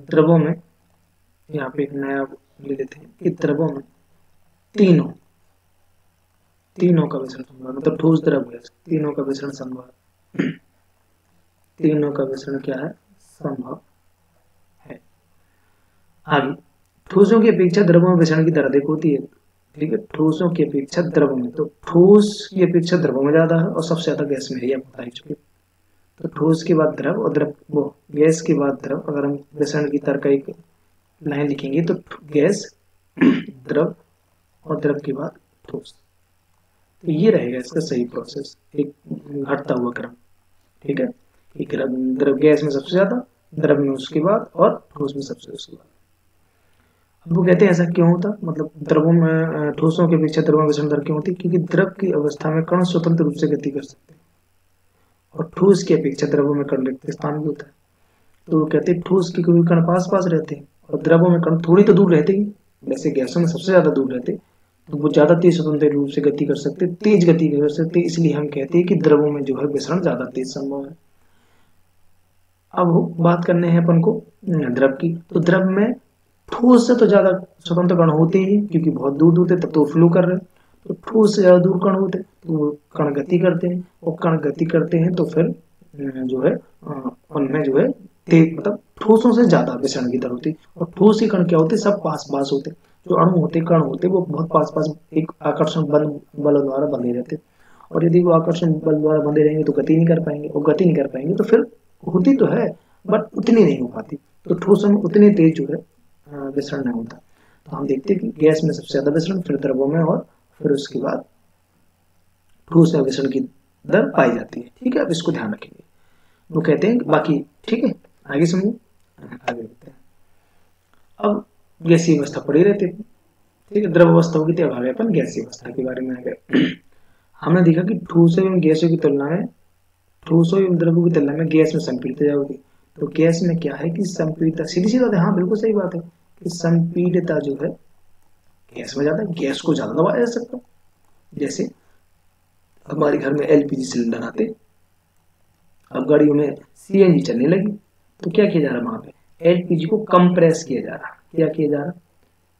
Speaker 1: द्रवों में, यहाँ पे एक नया ले लेते हैं कि द्रवों में तीनों का विसरण संभव है, मतलब ठोस, द्रव, गैस तीनों का विसरण संभव है। तीनों का विसरण क्या है? संभव है। आगे ठोसों की अपेक्षा द्रवों में विसरण की दर अधिक होती है। ठीक है, ठोसों की अपेक्षा द्रवों में, तो ठोस की अपेक्षा द्रवों में ज्यादा है और सबसे ज्यादा गैस में है, ये बता ही चुके। तो ठोस के बाद द्रव और द्रव वो गैस के बाद द्रव, अगर हम विसरण की दर का एक लाइन लिखेंगे तो गैस, द्रव और द्रव के बाद ठोस, तो ये रहेगा इसका सही प्रोसेस, एक घटता हुआ क्रम। ठीक है, एक द्रव गैस में सबसे ज्यादा, द्रव में उसके बाद और ठोस में सबसे उसके बाद। अब वो कहते हैं ऐसा क्यों होता, मतलब द्रवों में ठोसों की अपेक्षा द्रवों में विसरण दर क्यों होती? क्योंकि द्रव की अवस्था में कण स्वतंत्र रूप से गति कर सकते हैं और ठोस की अपेक्षा द्रवों में कण रिक्त स्थान भी होता है। तो वो कहते हैं ठोस के कोई कण पास पास रहते हैं और द्रवों में कण थोड़ी तो दूर रहते ही, वैसे गैसों में सबसे ज्यादा दूर रहते, तो वो ज्यादा तेज स्वतंत्र रूप से गति कर सकते, तेज गति कर सकते, इसलिए हम कहते हैं कि द्रवों में जो है विसरण ज्यादा तेज संभव है। अब बात करने हैं अपन को द्रव की, तो द्रव में ठोस से तो ज्यादा स्वतंत्र कण होते ही, क्योंकि बहुत दूर दूर थे, तब तो फ्लो कर रहे हैं, तो ठोस से ज्यादा दूर कण होते तो वो कण गति करते हैं, और कण गति करते हैं तो फिर जो है उनमें जो है तेज, मतलब ठोसों से ज्यादा विसरण की दर होती। और ठोस के कण क्या होते, सब पास पास होते, जो अणु होते, कण होते, वो बहुत पास पास एक आकर्षण बल द्वारा बंधे रहते, और यदि वो आकर्षण बल द्वारा बंधे रहेंगे तो गति नहीं कर पाएंगे, और गति नहीं कर पाएंगे तो फिर होती तो है बट उतनी नहीं हो पाती, तो ठोसों में उतनी तेज जो है विसरण नहीं होता। तो हम देखते हैं कि गैस में सबसे ज्यादा विसरण, फिर द्रवों में, और फिर उसके बाद ठोस में विसरण की दर पाई जाती है। ठीक है, अब इसको ध्यान रखेंगे। वो कहते हैं बाकी, ठीक है, आगे समझो, आगे देखते हैं। अब गैसीय अवस्था पड़ी रहती है, ठीक है, द्रव अवस्था होगी, अब आगे अपन गैसीय अवस्था के बारे में आ गए। हमने देखा कि ठोसों एवं गैसों की तुलना में, ठोसों एवं द्रवों की तुलना में गैस में संपीड़ितता होगी। तो गैस में क्या है कि संपीड़ितता, सीधी सी बात है, हाँ बिल्कुल सही बात है कि संपीड़ितता जो है गैस में ज्यादा, गैस को ज्यादा दबाया जा सकता। जैसे हमारे घर में LPG सिलेंडर आते, अब गाड़ियों में CNG चलने लगी, तो क्या किया जा रहा है वहां पे, LPG को कंप्रेस किया जा रहा। क्या किया जा रहा?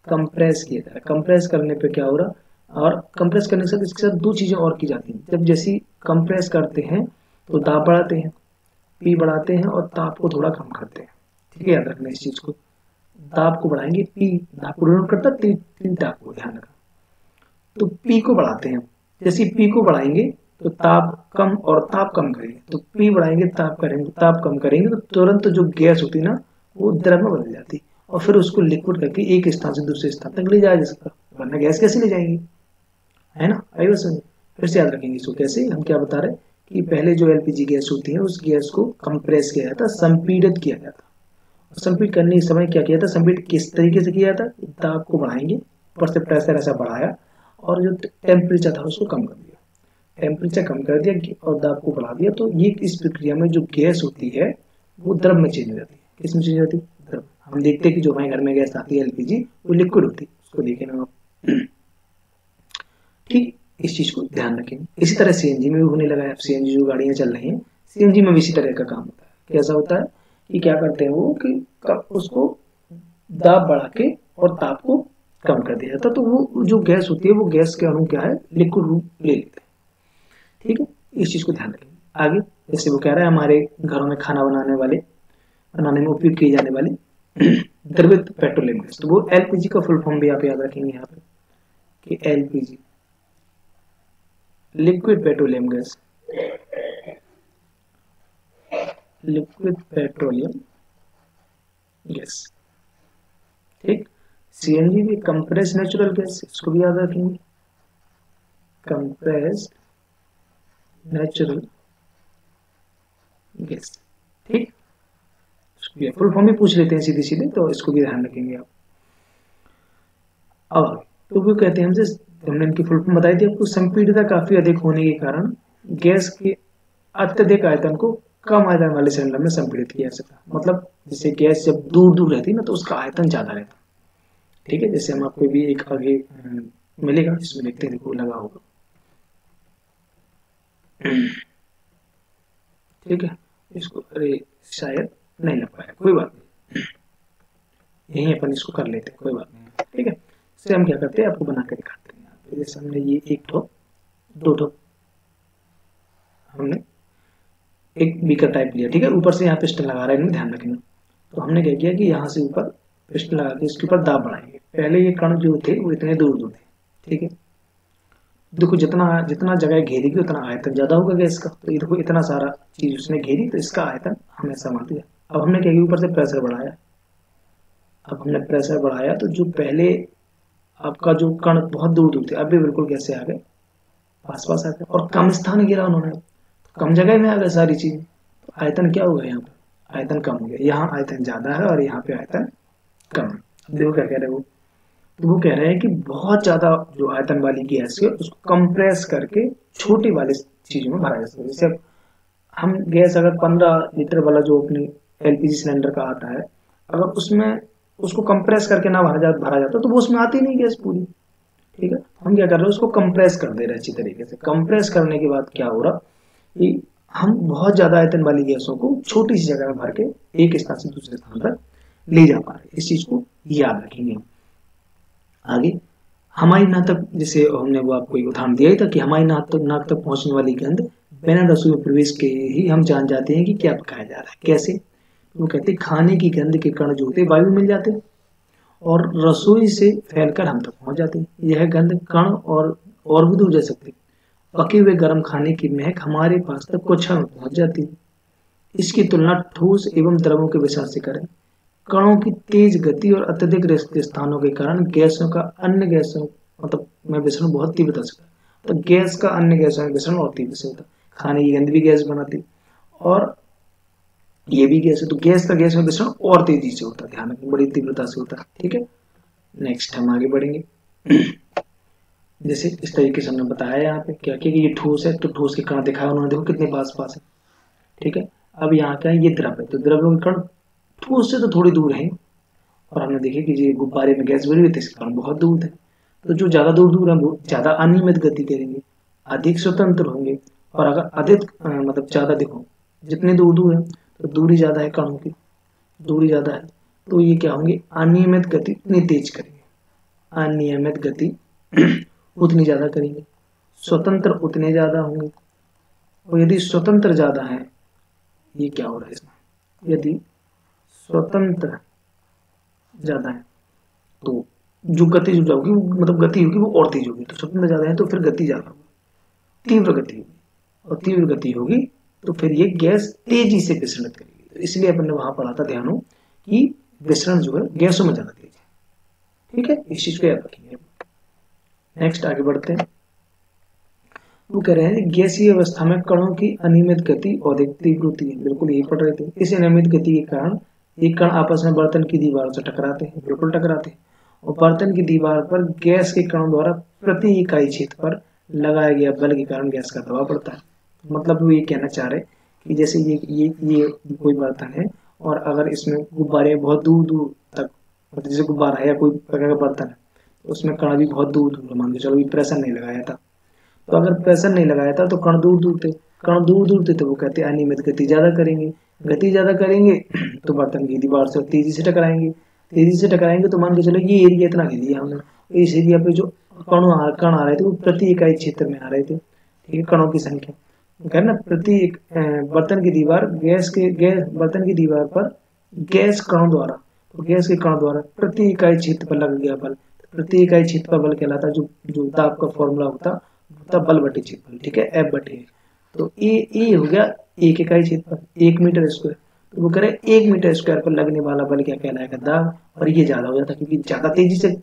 Speaker 1: कंप्रेस किया जा रहा। कंप्रेस करने पे क्या हो रहा, और कंप्रेस करने से इसके साथ दो चीजें और की जाती हैं। जब जैसी कंप्रेस करते हैं तो दाब बढ़ाते हैं, P बढ़ाते हैं, और ताप को थोड़ा कम करते हैं। ठीक है, याद रखना इस चीज को, दाब को बढ़ाएंगे, P दाब को डिनोट करता है, T ताप को, ध्यान रखना। तो P को बढ़ाते हैं, जैसे P को बढ़ाएंगे तो ताप कम और ताप कम करेंगे, तो P बढ़ाएंगे ताप करेंगे, ताप कम करेंगे तो तुरंत जो गैस होती है ना वो द्रव में बदल जाती है और फिर उसको लिक्विड करके एक स्थान से दूसरे स्थान तक ले जाया जा सकता, वरना गैस कैसे ले जाएंगे, है ना। आई बस फिर से याद रखेंगे इसको कैसे, हम क्या बता रहे हैं कि पहले जो एलपीजी गैस होती है उस गैस को कंप्रेस किया जाता, संपीड़ित किया जाता। संपीड़ित करने के समय क्या किया था, संपीड़ित किस तरीके से किया था, ताप को बढ़ाएंगे, ऊपर से प्रेशर ऐसा बढ़ाया और जो टेम्परेचर था उसको कम कर दिया, टेम्परेचर कम कर दिया और दाब को बढ़ा दिया। तो ये इस प्रक्रिया में जो गैस होती है वो द्रव में चेंज हो जाती है। किस में चेंज हो जाती है, द्रव। हम देखते हैं कि जो हमारे घर में गैस आती है एलपीजी वो लिक्विड होती है, उसको देखें ना आप, ठीक। इस चीज को ध्यान रखेंगे। इसी तरह सीएनजी में भी होने लगा है, सीएनजी जो गाड़ियां चल रही हैं सीएनजी में भी इसी तरह का काम होता है। कैसा होता है कि क्या करते हैं वो कि उसको दाब बढ़ा के और ताप को कम कर दिया जाता, तो वो जो गैस होती है वो गैस के अणु क्या है, लिक्विड रूप ले लेते हैं, ठीक है। इस चीज को ध्यान रखेंगे। आगे जैसे वो कह रहा है हमारे घरों में खाना बनाने में उपयोग किए जाने वाले द्रवित पेट्रोलियम गैस, तो वो एलपीजी का फुल फॉर्म भी आप याद रखेंगे यहाँ पे कि LPG liquid petroleum gas, liquid petroleum gas, ठीक। सीएनजी भी कंप्रेस नेचुरल गैस, इसको भी याद रखेंगे, कंप्रेस्ड नेचुरल गैस, ठीक। फुल फॉर्म भी पूछ लेते हैं सीधे सीधे, तो इसको भी ध्यान रखेंगे आप। अब तो वो कहते हैं हमने इनकी फुल फॉर्म बताई थी आपको, संपीड़ितता काफी अधिक होने के कारण गैस के अत्यधिक आयतन को कम आयतन वाले सिलेंडर में संपीड़ित किया जा सकता, मतलब जैसे गैस जब दूर दूर रहती है ना तो उसका आयतन ज्यादा रहता, ठीक है। जैसे हम आपको भी एक आगे मिलेगा जिसमें देखते हैं, देखो लगा होगा, ठीक है। इसको अरे शायद नहीं लग पाया, कोई बात नहीं, यही अपन इसको कर लेते हैं, कोई बात नहीं, ठीक है। इससे हम क्या करते हैं आपको बना के दिखाते हैं। जैसे हमने ये एक ठो दो ठो हमने एक बीकर टाइप लिया, ठीक है। ऊपर से यहाँ पिस्टन लगा रहे हैं, ध्यान रखना। तो हमने क्या किया कि यहाँ से ऊपर पिस्टन लगा के इसके ऊपर दाब बढ़ाएंगे। पहले ये कण जो थे वो इतने दूर दूर थे, ठीक है। देखो जितना जितना जगह घेरेगी उतना आयतन ज्यादा होगा गैस का, तो ये देखो इतना सारा चीज उसने घेरी तो इसका आयतन हमें समान दिया। अब हमने क्या किया, ऊपर से प्रेशर बढ़ाया। अब हमने प्रेशर बढ़ाया तो जो पहले आपका जो कण बहुत दूर दूर थे अब भी बिल्कुल कैसे आ गए, पास पास आ गए, और कम स्थान घेरा उन्होंने, कम जगह में आ गए सारी चीज, तो आयतन क्या हो गया, यहाँ पर आयतन कम हो गया, यहाँ आयतन ज्यादा है और यहाँ पे आयतन कम है। देखो क्या कह रहे हो, तो वो कह रहे हैं कि बहुत ज्यादा जो आयतन वाली गैस है उसको कंप्रेस करके छोटी वाली चीजों में भरा जा सकता है। जैसे अब हम गैस अगर 15 लीटर वाला जो अपनी एलपीजी सिलेंडर का आता है, अगर उसमें उसको कंप्रेस करके ना भरा जाता तो वो उसमें आती नहीं गैस पूरी, ठीक है। हम क्या कर रहे हैं, उसको कंप्रेस कर दे रहे हैं अच्छी तरीके से। कंप्रेस करने के बाद क्या हो रहा कि हम बहुत ज्यादा आयतन वाली गैसों को छोटी सी जगह में भर के एक स्थान से दूसरे स्थान तक ले जा पा रहे हैं। इस चीज को याद रखेंगे। आगे हमारी नाक तक, जैसे हमने वो आपको एक उदाहरण दिया ही था कि हमारी नाक तक पहुंचने वाली गंध बिना रसोई में प्रवेश के ही हम जान जाते हैं कि क्या पकाया जा रहा है। कैसे, वो कहते हैं खाने की गंध के कण जो होते हैं वायु मिल जाते हैं और रसोई से फैलकर हम तक पहुंच जाते हैं। यह गंध कण और भी दूर जा सकती है। पके हुए गर्म खाने की महक हमारे पास तक कुछ क्षण में पहुंच जाती है। इसकी तुलना ठोस एवं द्रवों के विषय से करें। कणों की तेज गति और अत्यधिक रिक्त स्थानों के कारण गैसों का अन्य गैसों मतलब में विसरण बहुत तीव्रता से होता है। तो गैस का अन्य गैसों में विसरण और तीव्र से होता है। खाने की गंध भी गैस बनाती और ये भी गैस है, तो गैस का गैस में विसरण और तेजी से होता है, ध्यान रखें, बड़ी तीव्रता से होता है, ठीक है। नेक्स्ट हम आगे बढ़ेंगे। जैसे इस तरीके से हमने बताया यहाँ पे क्या कि ये ठोस है, तो ठोस के कण दिखाया उन्होंने, देखो कितने पास पास है, ठीक है। अब यहाँ क्या है, ये द्रव है, तो द्रव्यों के कण ठोस से तो थोड़ी दूर है और हमने देखे कि ये गुब्बारे में गैस भरी हुई थी, इसके कण बहुत दूर थे। तो जो ज्यादा दूर है वो ज्यादा अनियमित गति करेंगे, अधिक स्वतंत्र होंगे, और अगर अधिक मतलब ज्यादा देखो जितने दूर है तो दूरी ज्यादा है, कणों की दूरी ज्यादा है, तो ये क्या होंगे, अनियमित गति उतनी तेज करेंगे, अनियमित गति उतनी ज्यादा करेंगे, स्वतंत्र उतने ज्यादा होंगे। और यदि स्वतंत्र ज्यादा है, ये क्या हो रहा है इसमें, यदि स्वतंत्र ज्यादा है तो जो गति जो होगी मतलब गति होगी वो और तेज होगी, तो स्वतंत्र ज्यादा है तो फिर गति ज्यादा होगी, तीव्र गति होगी, और तीव्र गति होगी तो फिर ये गैस तेजी से विसरण करेगी। तो इसलिए अपन ने वहां पढ़ा था ध्यान हो कि विसरण जो है गैसों में ज्यादा तेज है। ठीक है, इस चीज को याद रखेंगे। नेक्स्ट आगे बढ़ते हैं। वो कह रहे हैं गैसीय अवस्था में कणों की अनियमित गति और अधिक तीव्र होती है। बिल्कुल यही पढ़ रहे थे। इस अनियमित गति के कारण एक कण आपस में बर्तन की दीवार से टकराते हैं, बिल्कुल टकराते हैं, और बर्तन की दीवार पर गैस के कणों द्वारा प्रति इकाई क्षेत्र पर लगाया गया बल के कारण गैस का दबाव बढ़ता है। मतलब वो ये कहना चाह रहे कि जैसे ये कोई बर्तन है और अगर इसमें गुब्बारे बहुत दूर दूर तक, मतलब जैसे गुब्बारा है या कोई प्रकार का बर्तन है, तो उसमें कण भी बहुत दूर दूर, मान के चलो प्रेशर नहीं लगाया था, तो अगर प्रेशर नहीं लगाया था तो कण दूर दूर थे, कण दूर दूर थे, तो वो कहते हैं अनियमित गति ज्यादा करेंगे। गति ज्यादा करेंगे तो बर्तन की दीवार से तेजी से टकराएंगे, तेजी से टकराएंगे तो मान के चलो ये एरिया इतना ले लिया हमने, इस एरिया पे जो कण आ रहे थे वो प्रति इकाई क्षेत्र में आ रहे थे। ठीक है, कणों की संख्या है ना, प्रति बर्तन की दीवार बर्तन की दीवार पर गैस कणों द्वारा, तो गैस के कण द्वारा प्रति इकाई क्षेत्र पर लग गया बल। प्रति इकाई क्षेत्र पर बल कहलाता है जो दाब का फॉर्मूला होता बल बटे क्षेत्रफल। ठीक है, एफ बटे। तो ए हो गया एक इकाई क्षेत्रफल, 1 मीटर स्क्वायर। तो वो करे 1 मीटर स्क्वायर पर लगने वाला बल क्या कहलाएगा, दाब। और ये ज्यादा हो जाता क्योंकि ज्यादा तेजी से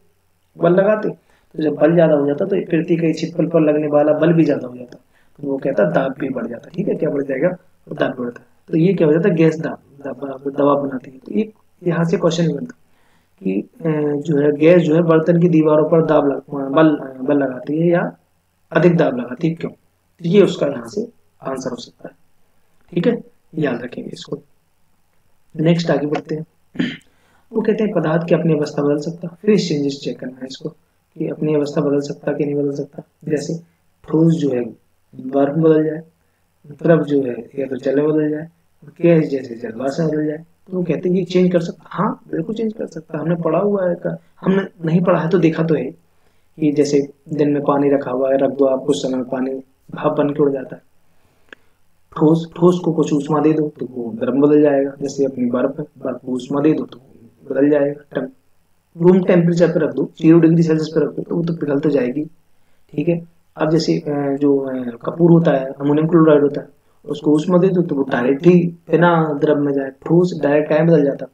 Speaker 1: बल लगाते, तो जब बल ज्यादा हो जाता तो प्रति इकाई क्षेत्रफल पर लगने वाला बल भी ज्यादा हो जाता, तो वो कहता दाब भी बढ़ जाता। ठीक है, क्या बढ़ जाएगा, दाब बढ़ता। तो ये क्या हो जाता, गैस दबाव बनाती है। तो ये यहाँ से क्वेश्चन बनता कि जो है गैस जो है बर्तन की दीवारों पर बल लगाती है या अधिक दाब लगाती है, क्यों? तो ये उसका यहाँ से आंसर हो सकता है। ठीक है, याद रखेंगे इसको। नेक्स्ट आगे बढ़ते हैं। वो कहते हैं पदार्थ की अपनी अवस्था बदल सकता, फेज चेंजेस चेक करना है इसको कि अपनी अवस्था बदल सकता कि नहीं बदल सकता। जैसे ठोस जो है बर्फ बदल जाए, द्रव जो है या तो जल बदल जाए, गैस जैसे जलवाष्प बदल जाए, तो वो कहते हैं ये चेंज कर सकता। हाँ बिल्कुल चेंज कर सकता, हमने पढ़ा हुआ है। हमने नहीं पढ़ा है तो देखा तो है कि जैसे दिन में पानी रखा हुआ है, रख दो आप, कुछ समय पानी भाप बन के उड़ जाता है। ठोस को कुछ ऊष्मा दे दो तो वो गर्म बदल जाएगा। जैसे अपनी बर्फ है, बर्फ को ऊष्मा दे दो तो बदल जाएगा। रूम टेम्परेचर पे रख दो, 0 डिग्री सेल्सियस पे रख दो तो वो तो पिघल तो जाएगी। ठीक है, अब जैसे जो कपूर होता है, अमोनियम क्लोराइड होता है, उसको ऊष्मा दे दो तो वो डायरेक्ट ही बिना द्रव में जाए ठोस डायरेक्ट क्या बदल जाता,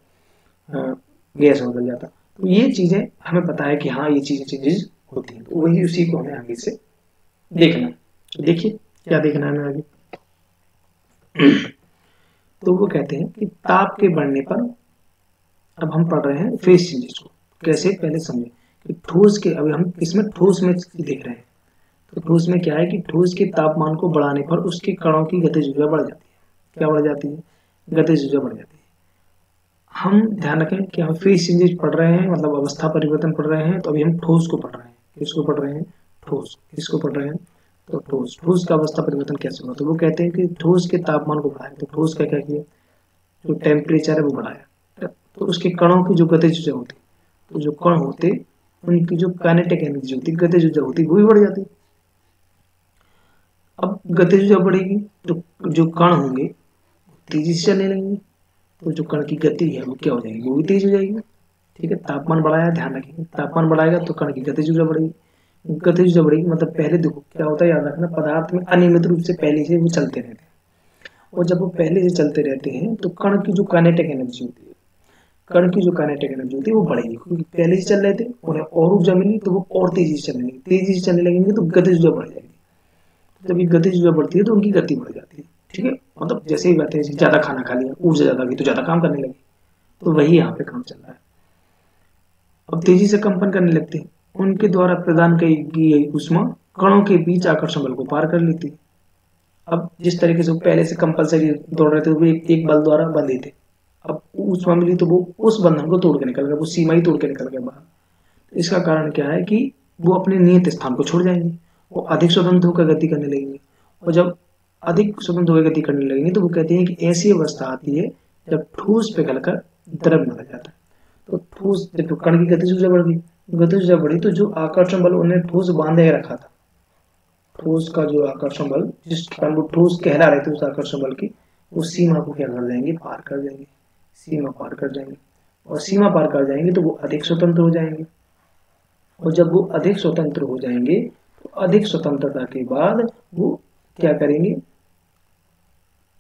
Speaker 1: गैस बदल जाता। तो ये चीजें हमें पता है कि हाँ ये चीजें चेंजेस होती हैं, तो वही उसी को हमें आगे से देखना। देखिए क्या देखना है हमें आगे। तो वो कहते हैं कि ताप के बढ़ने पर, अब हम पढ़ रहे हैं फेज चेंजेस को कैसे, पहले समझे कि ठोस के, अभी हम इसमें ठोस में देख रहे हैं। तो ठोस में क्या है कि ठोस के तापमान को बढ़ाने पर उसके कणों की गतिज ऊर्जा बढ़ जाती है। क्या बढ़ जाती है, गतिज ऊर्जा बढ़ जाती है। हम ध्यान रखें कि हम फेज चेंजेस पढ़ रहे हैं, मतलब अवस्था परिवर्तन पढ़ रहे हैं, तो अभी हम ठोस को पढ़ रहे हैं। किसको पढ़ रहे हैं, ठोस। किसको पढ़ रहे हैं, तो ठोस का अवस्था परिवर्तन कैसे होगा। तो वो कहते हैं कि ठोस के तापमान को बढ़ाया, तो ठोस का क्या किया, जो टेम्परेचर है वो बढ़ाया, तो उसके कणों की जो गतिज ऊर्जा होती, तो जो कण होते उनकी जो काइनेटिक एनर्जी होती, गतिज ऊर्जा होती, वो भी बढ़ जाती। अब गतिज ऊर्जा बढ़ेगी तो जो कण होंगे तेजी से चलने लगेंगे, तो जो कण की गति है वो क्या हो जाएगी, वो भी तेज हो जाएगी। ठीक है, तापमान बढ़ाया, ध्यान रखेंगे, तापमान बढ़ाएगा तो कण की गतिज ऊर्जा बढ़ेगी। गतिज ऊर्जा बढ़ेगी मतलब पहले देखो क्या होता है, याद रखना, पदार्थ में अनियमित रूप से पहले से वो चलते रहते हैं, और जब वो पहले से चलते रहते हैं तो कण की जो काइनेटिक एनर्जी होती है, कण की जो काइनेटिक एनर्जी होती है वो बढ़ेगी, क्योंकि पहले से चल रहे थे, उन्हें और ऊर्जा मिली तो वो और तेजी से चलने लगेंगे, तेजी से चलने लगेंगे तो गतिज ऊर्जा बढ़ जाएगी। जब ये गतिज ऊर्जा बढ़ती है तो उनकी गति बढ़ जाती है। ठीक है, मतलब जैसे ही बात है, ज्यादा खाना खा लिया, ऊर्जा ज्यादा गई तो ज्यादा काम करने लगी, तो वही यहाँ पे काम चल रहा है। अब तेजी से कंपन करने लगते हैं, उनके द्वारा प्रदान की गई ऊष्मा कणों के बीच आकर्षण बल को पार कर लेती है। अब जिस तरीके से पहले से कंपलसरी दौड़ रहे थे वो एक बल द्वारा बंधे थे, अब ऊष्मा मिली तो वो उस बंधन को तोड़ के निकल गया, वो सीमा ही तोड़ के निकल गया बाहर। तो इसका कारण क्या है कि वो अपने नियत स्थान को छोड़ जाएंगे, वो अधिक स्वतंत्र होकर गति करने लगेंगे, और जब अधिक स्वतंत्र होकर गति करने लगेंगे तो वो कहते हैं कि ऐसी अवस्था आती है जब ठोस पिघलकर द्रव में बदल जाता है। तो ठोस, जब कण की गतिज ऊर्जा बढ़ गई, गतिज ऊर्जा बढ़ी तो जो आकर्षण बल उन्हें ठोस बांधे रखा था, ठोस का जो आकर्षण बल, जिस कारण वो ठोस कहला रहे थे, उस आकर्षण बल की वो सीमा को क्या कर जाएंगे, पार कर जाएंगे, सीमा पार कर जाएंगे, और सीमा पार कर जाएंगे तो वो अधिक स्वतंत्र हो जाएंगे, और जब वो अधिक स्वतंत्र हो जाएंगे तो अधिक स्वतंत्रता के बाद वो क्या करेंगे,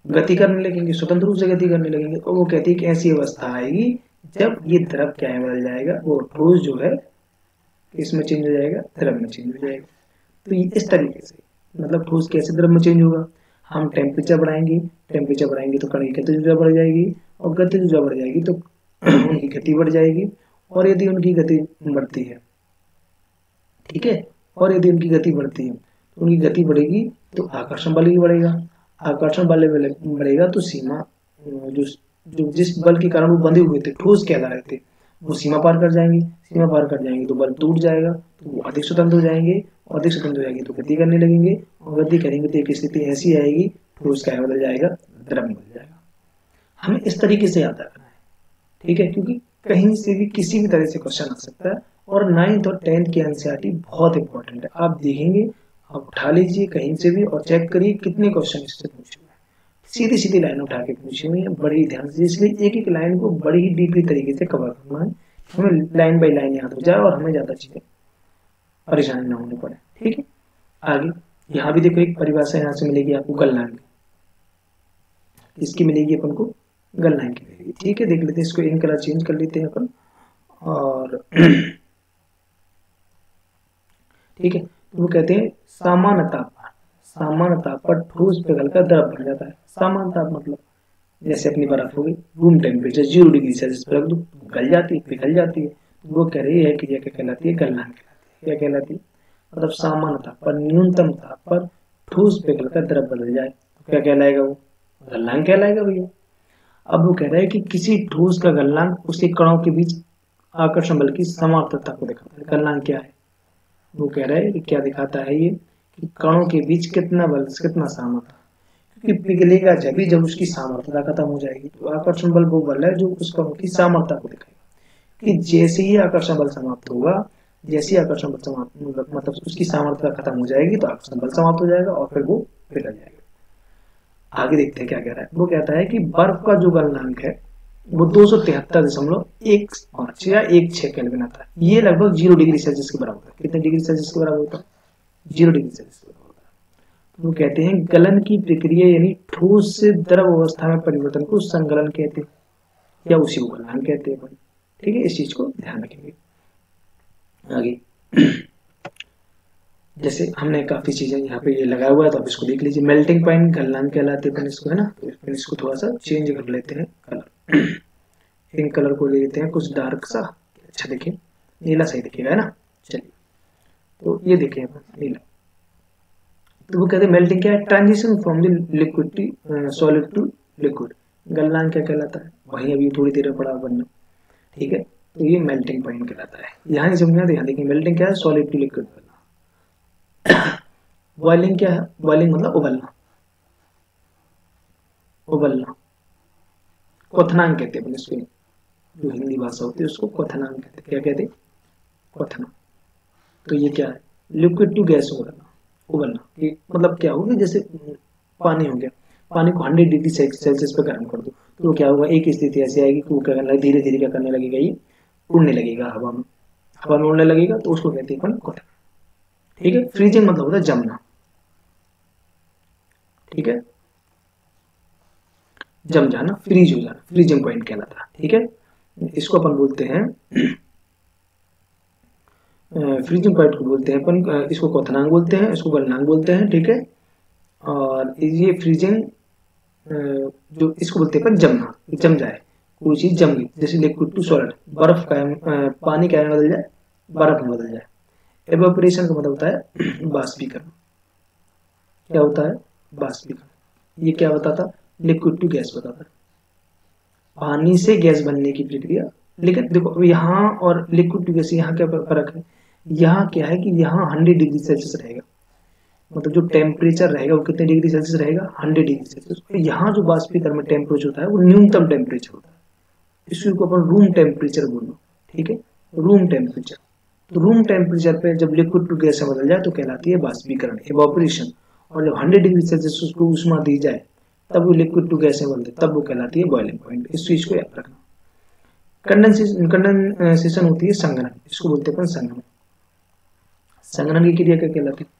Speaker 1: गति करने लगेंगे, स्वतंत्र रूप से गति करने लगेंगे। और वो कहती है कि ऐसी अवस्था आएगी जब ये द्रव क्या है बदल जाएगा, वो ठोस जो है इसमें चेंज हो जाएगा, द्रव में चेंज हो जाएगा। तो ये इस तरीके से मतलब ठोस कैसे द्रव में चेंज होगा, हम टेम्परेचर बढ़ाएंगे तो कण की गति ऊर्जा बढ़ जाएगी, और गति ऊर्जा बढ़ जाएगी तो उनकी गति बढ़ जाएगी। और यदि उनकी गति बढ़ती है, ठीक है, और यदि उनकी गति बढ़ती है तो उनकी गति बढ़ेगी तो आकर्षण बल भी बढ़ेगा, आकर्षण बल बढ़ेगा तो सीमा जो जो जिस बल के कारण वो बंधे हुए थे, ठोस कहला रहे थे, वो सीमा पार कर जाएंगे। सीमा पार कर जाएंगे तो बल टूट जाएगा, तो वो अधिक स्वतंत्र हो जाएंगे, अधिक स्वतंत्र हो जाएंगे तो गति करने लगेंगे, और गति करेंगे तो एक स्थिति ऐसी आएगी, ठोस क्या बदल जाएगा, द्रव बदल जाएगा। हमें इस तरीके से याद रखना है, ठीक है, क्योंकि कहीं से भी किसी भी तरह से क्वेश्चन आ सकता है। और 9th और 10th की एनसीईआरटी बहुत इंपॉर्टेंट है, आप देखेंगे, आप उठा लीजिए कहीं से भी और चेक करिए कितने क्वेश्चन इससे पूछे हुए हैं। सीधी सीधी लाइन उठा के पूछी हुई है, बड़ी ध्यान से, इसलिए एक एक लाइन को बड़ी ही डीपली तरीके से कवर करना है, हमें लाइन बाई लाइन याद हो जाए और हमें ज्यादा चीजें परेशानी ना होनी पड़े, ठीक है। आगे यहाँ भी देखो एक परिभाषा यहाँ से मिलेगी आपको गलनांक, इसकी मिलेगी अपन को गलनांक की मिलेगी, ठीक है। देख लेते हैं इसको, इन कलर चेंज कर लेते हैं अपन, और ठीक है। तो वो कहते हैं सामान्य ताप पर ठोस पिघलकर द्रव बन जाता है। सामान्य ताप मतलब जैसे अपनी बर्फ होगी, रूम टेम्परेचर 0 डिग्री सेल्सियस पर रख दो, गल जाती है, पिघल जाती है। तो वो कह रही है कि यह क्या कहलाती है, गलनांक कहलाती है। क्या कहलाती है, मतलब सामान्य ताप पर, न्यूनतम ताप पर ठोस पिघलकर द्रव बदल जाए तो क्या कहलाएगा, वो गलनांक कहलाएगा भैया। अब वो कह रहा है कि किसी ठोस का गलनांक उसके कणों के बीच आकर्षण बल की समार्थता को दिखाता है। गलनांक क्या है, वो कह रहा है कि क्या दिखाता है ये, कि कणों के बीच कितना बल, कितना सामर्थ्य, क्योंकि पिघलेगा जब उसकी सामर्थ्यता खत्म हो जाएगी। तो आकर्षण बल वो बल है जो उस कणों की सामर्थ्यता को दिखाएगा, कि जैसे ही आकर्षण बल समाप्त होगा, जैसे ही आकर्षण बल समाप्त मतलब उसकी सामर्थ्यता खत्म हो जाएगी तो आकर्षण बल समाप्त हो जाएगा और फिर वो पिघल जाएगा। आगे देखते हैं क्या कह रहा है। वो कहता है कि बर्फ का जो गलनांक है वो 273.15 या 16 केल्विन आता है। ये लगभग 0 डिग्री सेल्सियस के बराबर है। कितने डिग्री सेल्सियस के बराबर होता है, 0 डिग्री सेल्सियस के बराबर होता है। वो कहते हैं गलन की प्रक्रिया यानी ठोस से द्रव अवस्था में परिवर्तन को संगलन कहते हैं, या उसी को गलनांक कहते हैं, ठीक है। इस चीज को ध्यान रखेंगे। आगे जैसे हमने काफी चीजें यहाँ पे ये लगाया हुआ है तो आप इसको देख लीजिए। मेल्टिंग पॉइंट गलनांक कहलाते हैं इसको, है ना। तो इसको थोड़ा सा चेंज कर लेते हैं कलर, इन कलर को ले लेते हैं कुछ डार्क सा, अच्छा देखिए नीला सही दिखेगा, है ना। चलिए तो ये देखें नीला। तो वो कहते हैं मेल्टिंग क्या है, transition from the liquid solid to liquid. गलनांक क्या कहलाता है, वही अभी थोड़ी देर में पड़ा बनना, ठीक है। तो ये मेल्टिंग पॉइंट कहलाता है। यहाँ समझना, ध्यान देखिए मेल्टिंग क्या है, सॉलिड टू लिक्विड बनना। बॉइलिंग क्या है, बॉइलिंग मतलब उबलना, उबलना। क्वथनांक कहते हैं इसको, जो हिंदी भाषा होती है उसको क्वथनांक कहते हैं। क्या कहते हैं, क्वथना। तो ये क्या है, लिक्विड टू गैस उबलना, उबलना। ये मतलब क्या होगा, जैसे पानी हो गया, पानी को 100 डिग्री सेल्सियस पर गर्म कर दो तो क्या होगा, एक स्थिति ऐसी आएगी कि वो क्या करने, धीरे धीरे क्या करने लगेगा, ये उड़ने लगेगा हवा में, हवा में उड़ने लगेगा, तो उसको कहते हैं अपन क्वथन, ठीक है। फ्रीजिंग मतलब होता है जमना, ठीक है, जम जाना, फ्रीज हो जाना, फ्रीजिंग पॉइंट कहलाता है, ठीक है। इसको अपन बोलते हैं फ्रीजिंग पॉइंट को बोलते हैं अपन, इसको क्वथनांक बोलते हैं, इसको गलनांक बोलते हैं, ठीक है। और ये फ्रीजिंग जो इसको बोलते हैं अपन जमना, जम जाए, कोई चीज जम गई, जैसे लिक्विड टू सॉलिड, बर्फ का पानी क्या बदल जाए, बर्फ में बदल जाए। एवापोरेशन का मतलब होता है बाष्पीकरण। क्या होता है, बाष्पीकरण। ये क्या बताता, लिक्विड टू गैस बताता है, पानी से गैस बनने की प्रक्रिया। लेकिन देखो यहाँ और लिक्विड टू गैस, यहाँ क्या फर्क है, यहाँ क्या है कि यहाँ 100 डिग्री सेल्सियस रहेगा, मतलब जो टेम्परेचर रहेगा वो कितने डिग्री सेल्सियस रहेगा, 100 डिग्री सेल्सियस। यहाँ जो बाष्पीकरण में टेम्परेचर होता है वो न्यूनतम टेम्परेचर होता है, इसको अपन रूम टेम्परेचर बोलो, ठीक है, रूम टेम्परेचर। तो रूम टेम्परेचर पे जब लिक्विड टू गैस में बदल जाए तो कहलाती है बाष्पीकरण, एवापोरेशन। और जब 100 डिग्री सेल्सियस उसको ऊष्मा दी जाए तब वो लिक्विड टू गैस में बदले, तब वो कहलाती है बॉइलिंग पॉइंट। इस चीज को याद रखना। कंडेंसेशन होती है संघनन, इसको बोलते हैं अपन संघनन। संघनन की क्रिया क्या कहलाती है,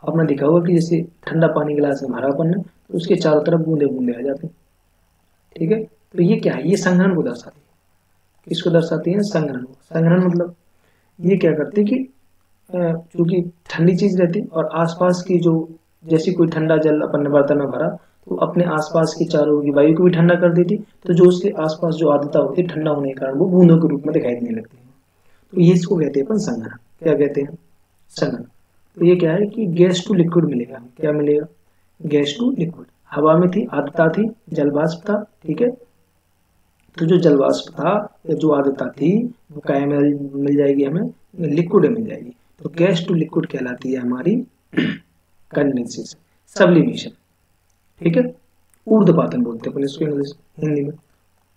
Speaker 1: आपने देखा होगा कि जैसे ठंडा पानी गिलास में भरा अपन है तो उसके चारों तरफ बूंदे बूंदे आ जाते हैं, ठीक है। तो ये क्या है, ये संघनन को दर्शाती है। किसको दर्शाती है, संघनन को। संघनन मतलब ये क्या करते हैं कि चूंकि ठंडी चीज रहती है और आसपास की जो, जैसे कोई ठंडा जल अपन ने बर्तन में भरा तो अपने आसपास की चारों की वायु को भी ठंडा कर देती, तो जो उसके आसपास जो आर्द्रता होती है ठंडा होने के कारण वो बूंदों के रूप में दिखाई देने लगती है। तो ये इसको कहते हैं अपन संघनन। क्या कहते हैं, संघनन। तो ये क्या है कि गैस टू लिक्विड मिलेगा। क्या मिलेगा, गैस टू लिक्विड। हवा में थी, आर्द्रता थी, जलवाष्प था, ठीक है। तो जो जलवाष्प था या जो आर्द्रता थी वो क्या मिल जाएगी हमें, लिक्विड मिल जाएगी। तो गैस टू लिक्विड कहलाती है हमारी कंडेंसेशन, सब्लिमेशन, ठीक है। ऊर्ध्वपातन बोलते हैं अपन इसको इंग्लिश हिंदी में,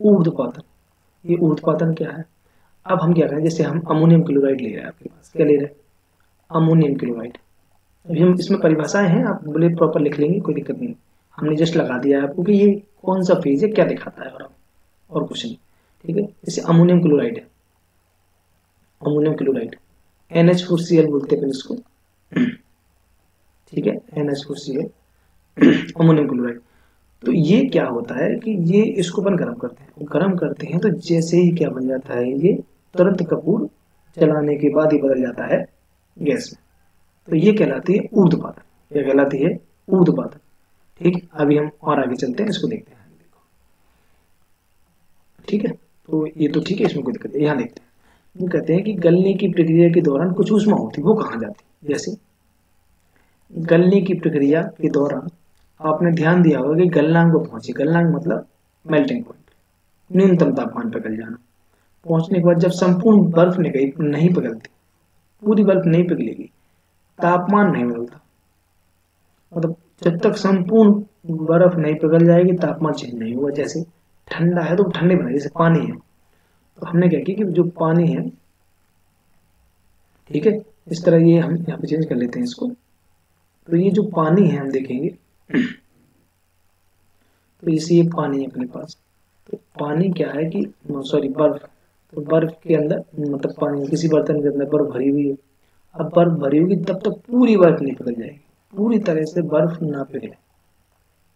Speaker 1: ऊर्ध्वपातन। ये ऊर्ध्वपातन क्या है, अब हम क्या करें, जैसे हम अमोनियम क्लोराइड ले रहे हैं, आपके पास क्या ले रहे हैं, अमोनियम क्लोराइड। अभी हम इसमें परिभाषाएं हैं, आप बोले प्रॉपर लिख लेंगे, कोई दिक्कत नहीं। हमने जस्ट लगा दिया है आपको कि ये कौन सा फेज है, क्या दिखाता है, और कुछ नहीं, ठीक है। जैसे अमोनियम क्लोराइड है, अमोनियम क्लोराइड NH4Cl बोलते हैं इसको, ठीक है, NH4Cl अमोनियम क्लोराइड। तो ये क्या होता है कि ये इसको अपन गर्म करते हैं, गर्म करते हैं तो जैसे ही क्या बन जाता है, ये तुरंत कपूर जलाने के बाद ही बदल जाता है गैस में। तो ये कहलाती है ऊर्ध्वपातन। क्या कहलाती है, ऊर्ध्वपातन, ठीक। अभी हम और आगे चलते हैं, इसको देखते हैं, ठीक है। तो ये तो ठीक है, इसमें कोई दिक्कत नहीं। यहाँ देखते हैं, वो कहते हैं कि गलने की प्रक्रिया के दौरान कुछ ऊष्मा होती है, वो कहाँ जाती है। जैसे गलने की प्रक्रिया के दौरान आपने ध्यान दिया होगा कि गलनांक को पहुंचे, गलनांक मतलब मेल्टिंग पॉइंट, न्यूनतम तापमान पर गल जाना। पहुंचने के बाद जब संपूर्ण बर्फ नहीं पिघलती, पूरी बर्फ नहीं पिघलेगी, तापमान नहीं बदलता, मतलब जब तक संपूर्ण बर्फ नहीं पिघल जाएगी तापमान चेंज नहीं होगा। जैसे ठंडा है तो ठंडे बना, जैसे पानी है तो हमने क्या किया कि जो पानी है, ठीक है, इस तरह ये हम यहाँ पे चेंज कर लेते हैं इसको। तो ये जो पानी है हम देखेंगे, तो इसे ये पानी है अपने पास, तो पानी क्या है कि सॉरी बर्फ, तो बर्फ के अंदर मतलब पानी किसी बर्तन के अंदर बर्फ भरी हुई है। अब बर्फ भरी होगी तब तक पूरी बर्फ नहीं पिघल जाएगी, पूरी तरह से बर्फ ना पिघले,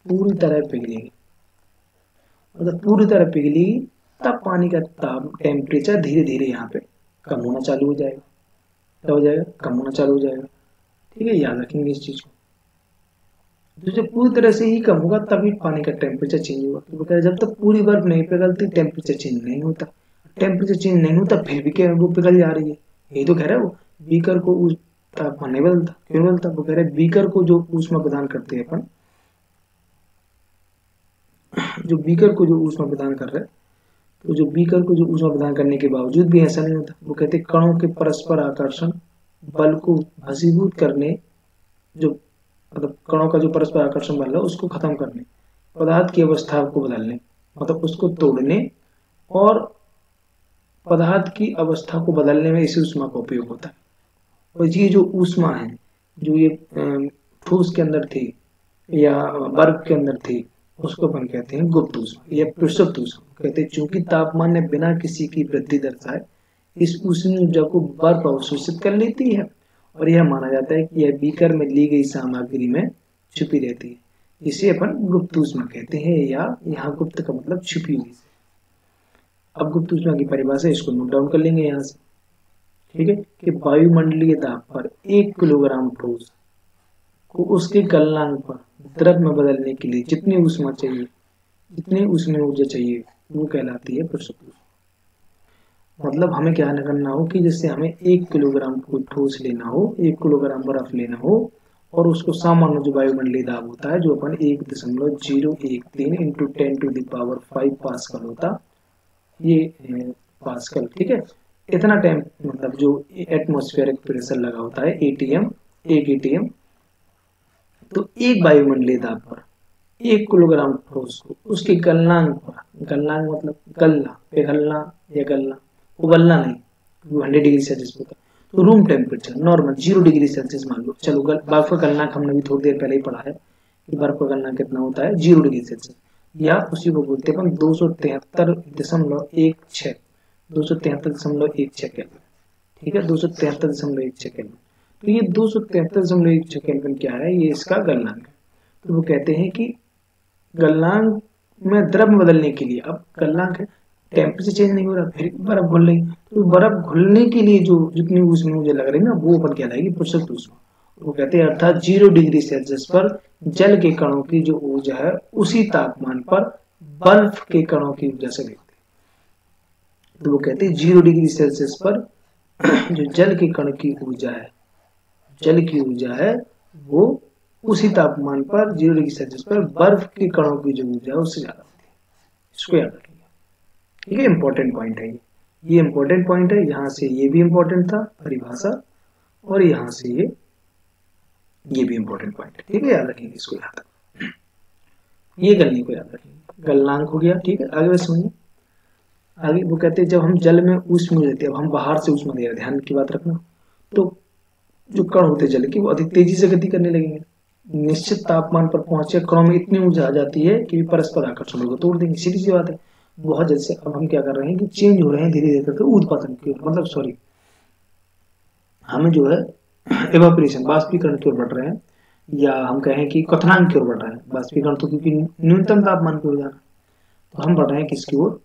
Speaker 1: पूरी तरह पिघलेगी, मतलब पूरी तरह पिघलेगी, तब पानी का टेम्परेचर धीरे धीरे यहाँ पे कम होना चालू हो जाएगा। क्या हो जाएगा, कम होना चालू हो जाएगा, ठीक है। याद रखेंगे इस चीज को। तो जब पूरी तरह से ही कम होगा तभी पानी का टेम्परेचर चेंज होगा। तो कहते जब तक पूरी बर्फ नहीं पिघलती टेम्परेचर चेंज नहीं होता, टेम्परेचर चेंज नहीं होता फिर भी क्या वो पिघल जा रही है। यही तो कह रहा है वो, बीकर को उस तापमान नहीं बदलता, क्यों बदलता, वो कह रहे बीकर को जो ऊष्मा प्रदान करते हैं अपन, जो बीकर को जो ऊष्मा प्रदान कर रहे हैं, तो जो बीकर को जो ऊष्मा प्रदान करने के बावजूद भी ऐसा नहीं होता। वो कहते कणों के परस्पर आकर्षण बल को भस्मीभूत करने, जो मतलब कणों का जो परस्पर आकर्षण बल है उसको खत्म करने, पदार्थ की अवस्था को बदलने, मतलब उसको तोड़ने और पदार्थ की अवस्था को बदलने में इसी ऊष्मा का उपयोग होता है। और ये जो ऊष्मा है, जो ये ठोस के अंदर थी या बर्फ के अंदर थी, उसको अपन कहते हैं गुप्त ऊष्मा या प्रसुप्त ऊष्मा। कहते हैं चूंकि तापमान ने बिना किसी की वृद्धि दर्शाए इस ऊष्मीय ऊर्जा को बर्फ अवशोषित कर लेती है, और यह माना जाता है कि यह बीकर में ली गई सामग्री में छुपी रहती है। इसे अपन गुप्त ऊष्मा कहते हैं, या यहाँ गुप्त का मतलब छुपी हुई। अब गुप्त ऊष्मा की परिभाषा इसको नोट डाउन कर लेंगे यहाँ से, ठीक है, कि वायुमंडलीय दाब पर 1 किलोग्राम ठोस को उसके गलनांक पर द्रव में बदलने के लिए जितनी ऊष्मा चाहिए, जितनी ऊष्मीय ऊर्जा चाहिए, वो कहलाती है प्रसुप्त ऊष्मा। मतलब हमें क्या करना हो कि जैसे हमें 1 किलोग्राम कोई ठोस लेना हो, 1 किलोग्राम बर्फ लेना हो, और उसको सामान्य जो वायुमंडलीय दाब होता है जो अपन 1.013 इंटू 10⁵ पास्कल होता, ये पास्कल, ठीक है, इतना टाइम मतलब जो एटमॉस्फेरिक प्रेशर लगा होता है ATM, 1 ATM, तो एक वायुमंडलीय दाब पर 1 किलोग्राम ठोस को उसके गलनांक पर, गलनांक मतलब गलना, पिघलना या गलना, उबलना नहीं, 100 डिग्री सेल्सियस पर, तो room temperature normal 0 degree Celsius मान लो। चलो बर्फ का गलनांक हमने भी थोड़ी देर पहले ही पढ़ा है कि बर्फ का गलनांक कितना होता है, 0 डिग्री सेल्सियस, या उसी को बोलते हैं अपन 273.16 केल्विन, ठीक है, 273.16 केल्विन। तो ये 273.6 केल्विन क्या है, ये इसका गलनांक है। तो वो कहते हैं कि गलनांक में द्रव में बदलने के लिए, अब गलनांक है, टेम्परेचर चेंज नहीं हो रहा, फिर बर्फ घुल रही, तो बर्फ घुलने के लिए जो जितनी उसमें मुझे लग रही है ना, वो अपन कहलाएगी प्रसक्त ऊष्मा। वो कहते हैं अर्थात 0 डिग्री सेल्सियस पर जल के कणों की जो ऊर्जा है उसी तापमान पर बर्फ के कणों की ऊर्जा से देखते हैं। तो वो कहते हैं 0 डिग्री सेल्सियस पर जो जल के कण की ऊर्जा है, जल की ऊर्जा है, वो उसी तापमान पर 0 डिग्री सेल्सियस पर बर्फ के कणों की जो ऊर्जा है उससे ज्यादा होती है। इसको याद रखिएगा, ठीक है, इंपॉर्टेंट पॉइंट है ये इंपॉर्टेंट पॉइंट है। यहाँ से ये भी इंपॉर्टेंट था परिभाषा, और यहाँ से ये भी इंपॉर्टेंट पॉइंट है, ठीक है, याद रखेंगे इसको, याद ये गलनी को याद रखेंगे। गलनांक हो गया, ठीक है। आगे बस सुनिए, आगे वो कहते हैं जब हम जल में ऊष्मा देते हैं, अब हम बाहर से ऊष्मा दे रहे हैं, ध्यान की बात रखना, तो जो कण होते हैं जल के वो अधिक तेजी से गति करने लगेंगे। निश्चित तापमान पर पहुंचे कणों में इतनी ऊर्जा आ जाती है कि परस्पर आकर्षण को तोड़ देंगे, सीधी सी बात है। बहुत जल्द से अब हम क्या कर रहे हैं कि चेंज हो रहे हैं धीरे धीरे करके ऊर्ध्वपतन की ओर, मतलब सॉरी, हमें जो है एवापोरेशन बाष्पीकरण की ओर बढ़ रहे हैं, या हम कहें कि क्वथनांक की ओर बढ़ रहे हैं। बाष्पीकरण तो क्योंकि न्यूनतम तापमान की ओर जाना, तो हम बढ़ रहे हैं किसकी ओर,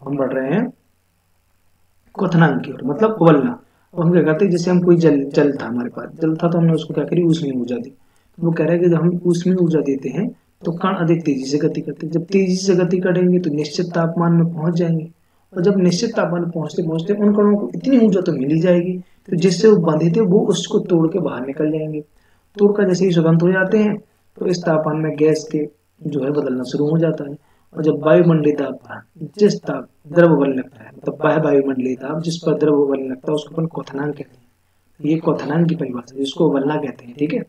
Speaker 1: हम बढ़ रहे हैं क्वथनांक की ओर, मतलब उबलना। तो हम क्या करते हैं, जैसे हम कोई जल था, हमारे पास जल था, तो हमने उसको क्या करी, ऊष्मीय ऊर्जा दी। तो वो कह रहा है कि जब हम ऊष्मीय ऊर्जा देते हैं तो कण अधिक तेजी से गति करते हैं। जब तेजी से गति करेंगे तो निश्चित तापमान में पहुंच जाएंगे, और जब निश्चित तापमान में पहुंचते पहुंचते उन कणों को इतनी ऊर्जा तो मिल ही जाएगी, तो जिससे वो बंधे थे वो उसको तोड़ के बाहर निकल जाएंगे। तोड़कर जैसे ही स्वतंत्र हो जाते हैं तो इस तापमान में गैस के जो है बदलना शुरू हो जाता है। और जब वायुमंडलीय तापमान, जिस ताप द्रव बलने लगता है, मतलब बाह्य वायुमंडलीय ताप जिस पर द्रव बलने लगता है, उसको अपन क्वथनांक कहते हैं। ये क्वथनांक की परिभाषा, जिसको उबलना कहते हैं, ठीक है।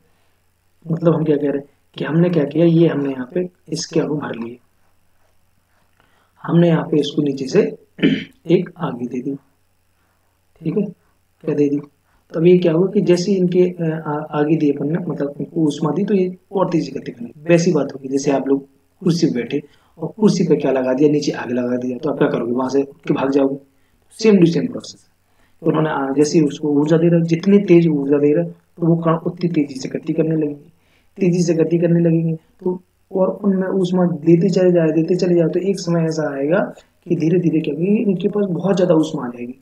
Speaker 1: मतलब हम क्या कह रहे हैं कि हमने क्या किया, ये हमने यहाँ पे इसके अणु भर लिए, हमने यहाँ पे इसको नीचे से एक आगे दे दी, ठीक है, क्या दे दी। तब ये क्या हुआ कि जैसे इनके आगे दिए अपन ने, मतलब इनको ऊष्मा दी, तो ये और तेजी गति करनी। वैसी बात होगी जैसे आप लोग कुर्सी पे बैठे और कुर्सी पे क्या लगा दिया, नीचे आग लगा दिया, तो आप क्या करोगे, वहां से उठ के भाग जाओगे। Same to same process. तो उन्होंने जैसे उसको ऊर्जा दे रहा, जितनी तेज ऊर्जा दे रहा, तो वो कण उतनी तेजी से गति करने लगेगी, तेजी से गति करने लगेंगे। तो और उनमें ऊष्मा देते चले जाए, तो एक समय ऐसा आएगा कि धीरे धीरे क्या होगी, इनके पास बहुत ज्यादा ऊष्मा आ जाएगी,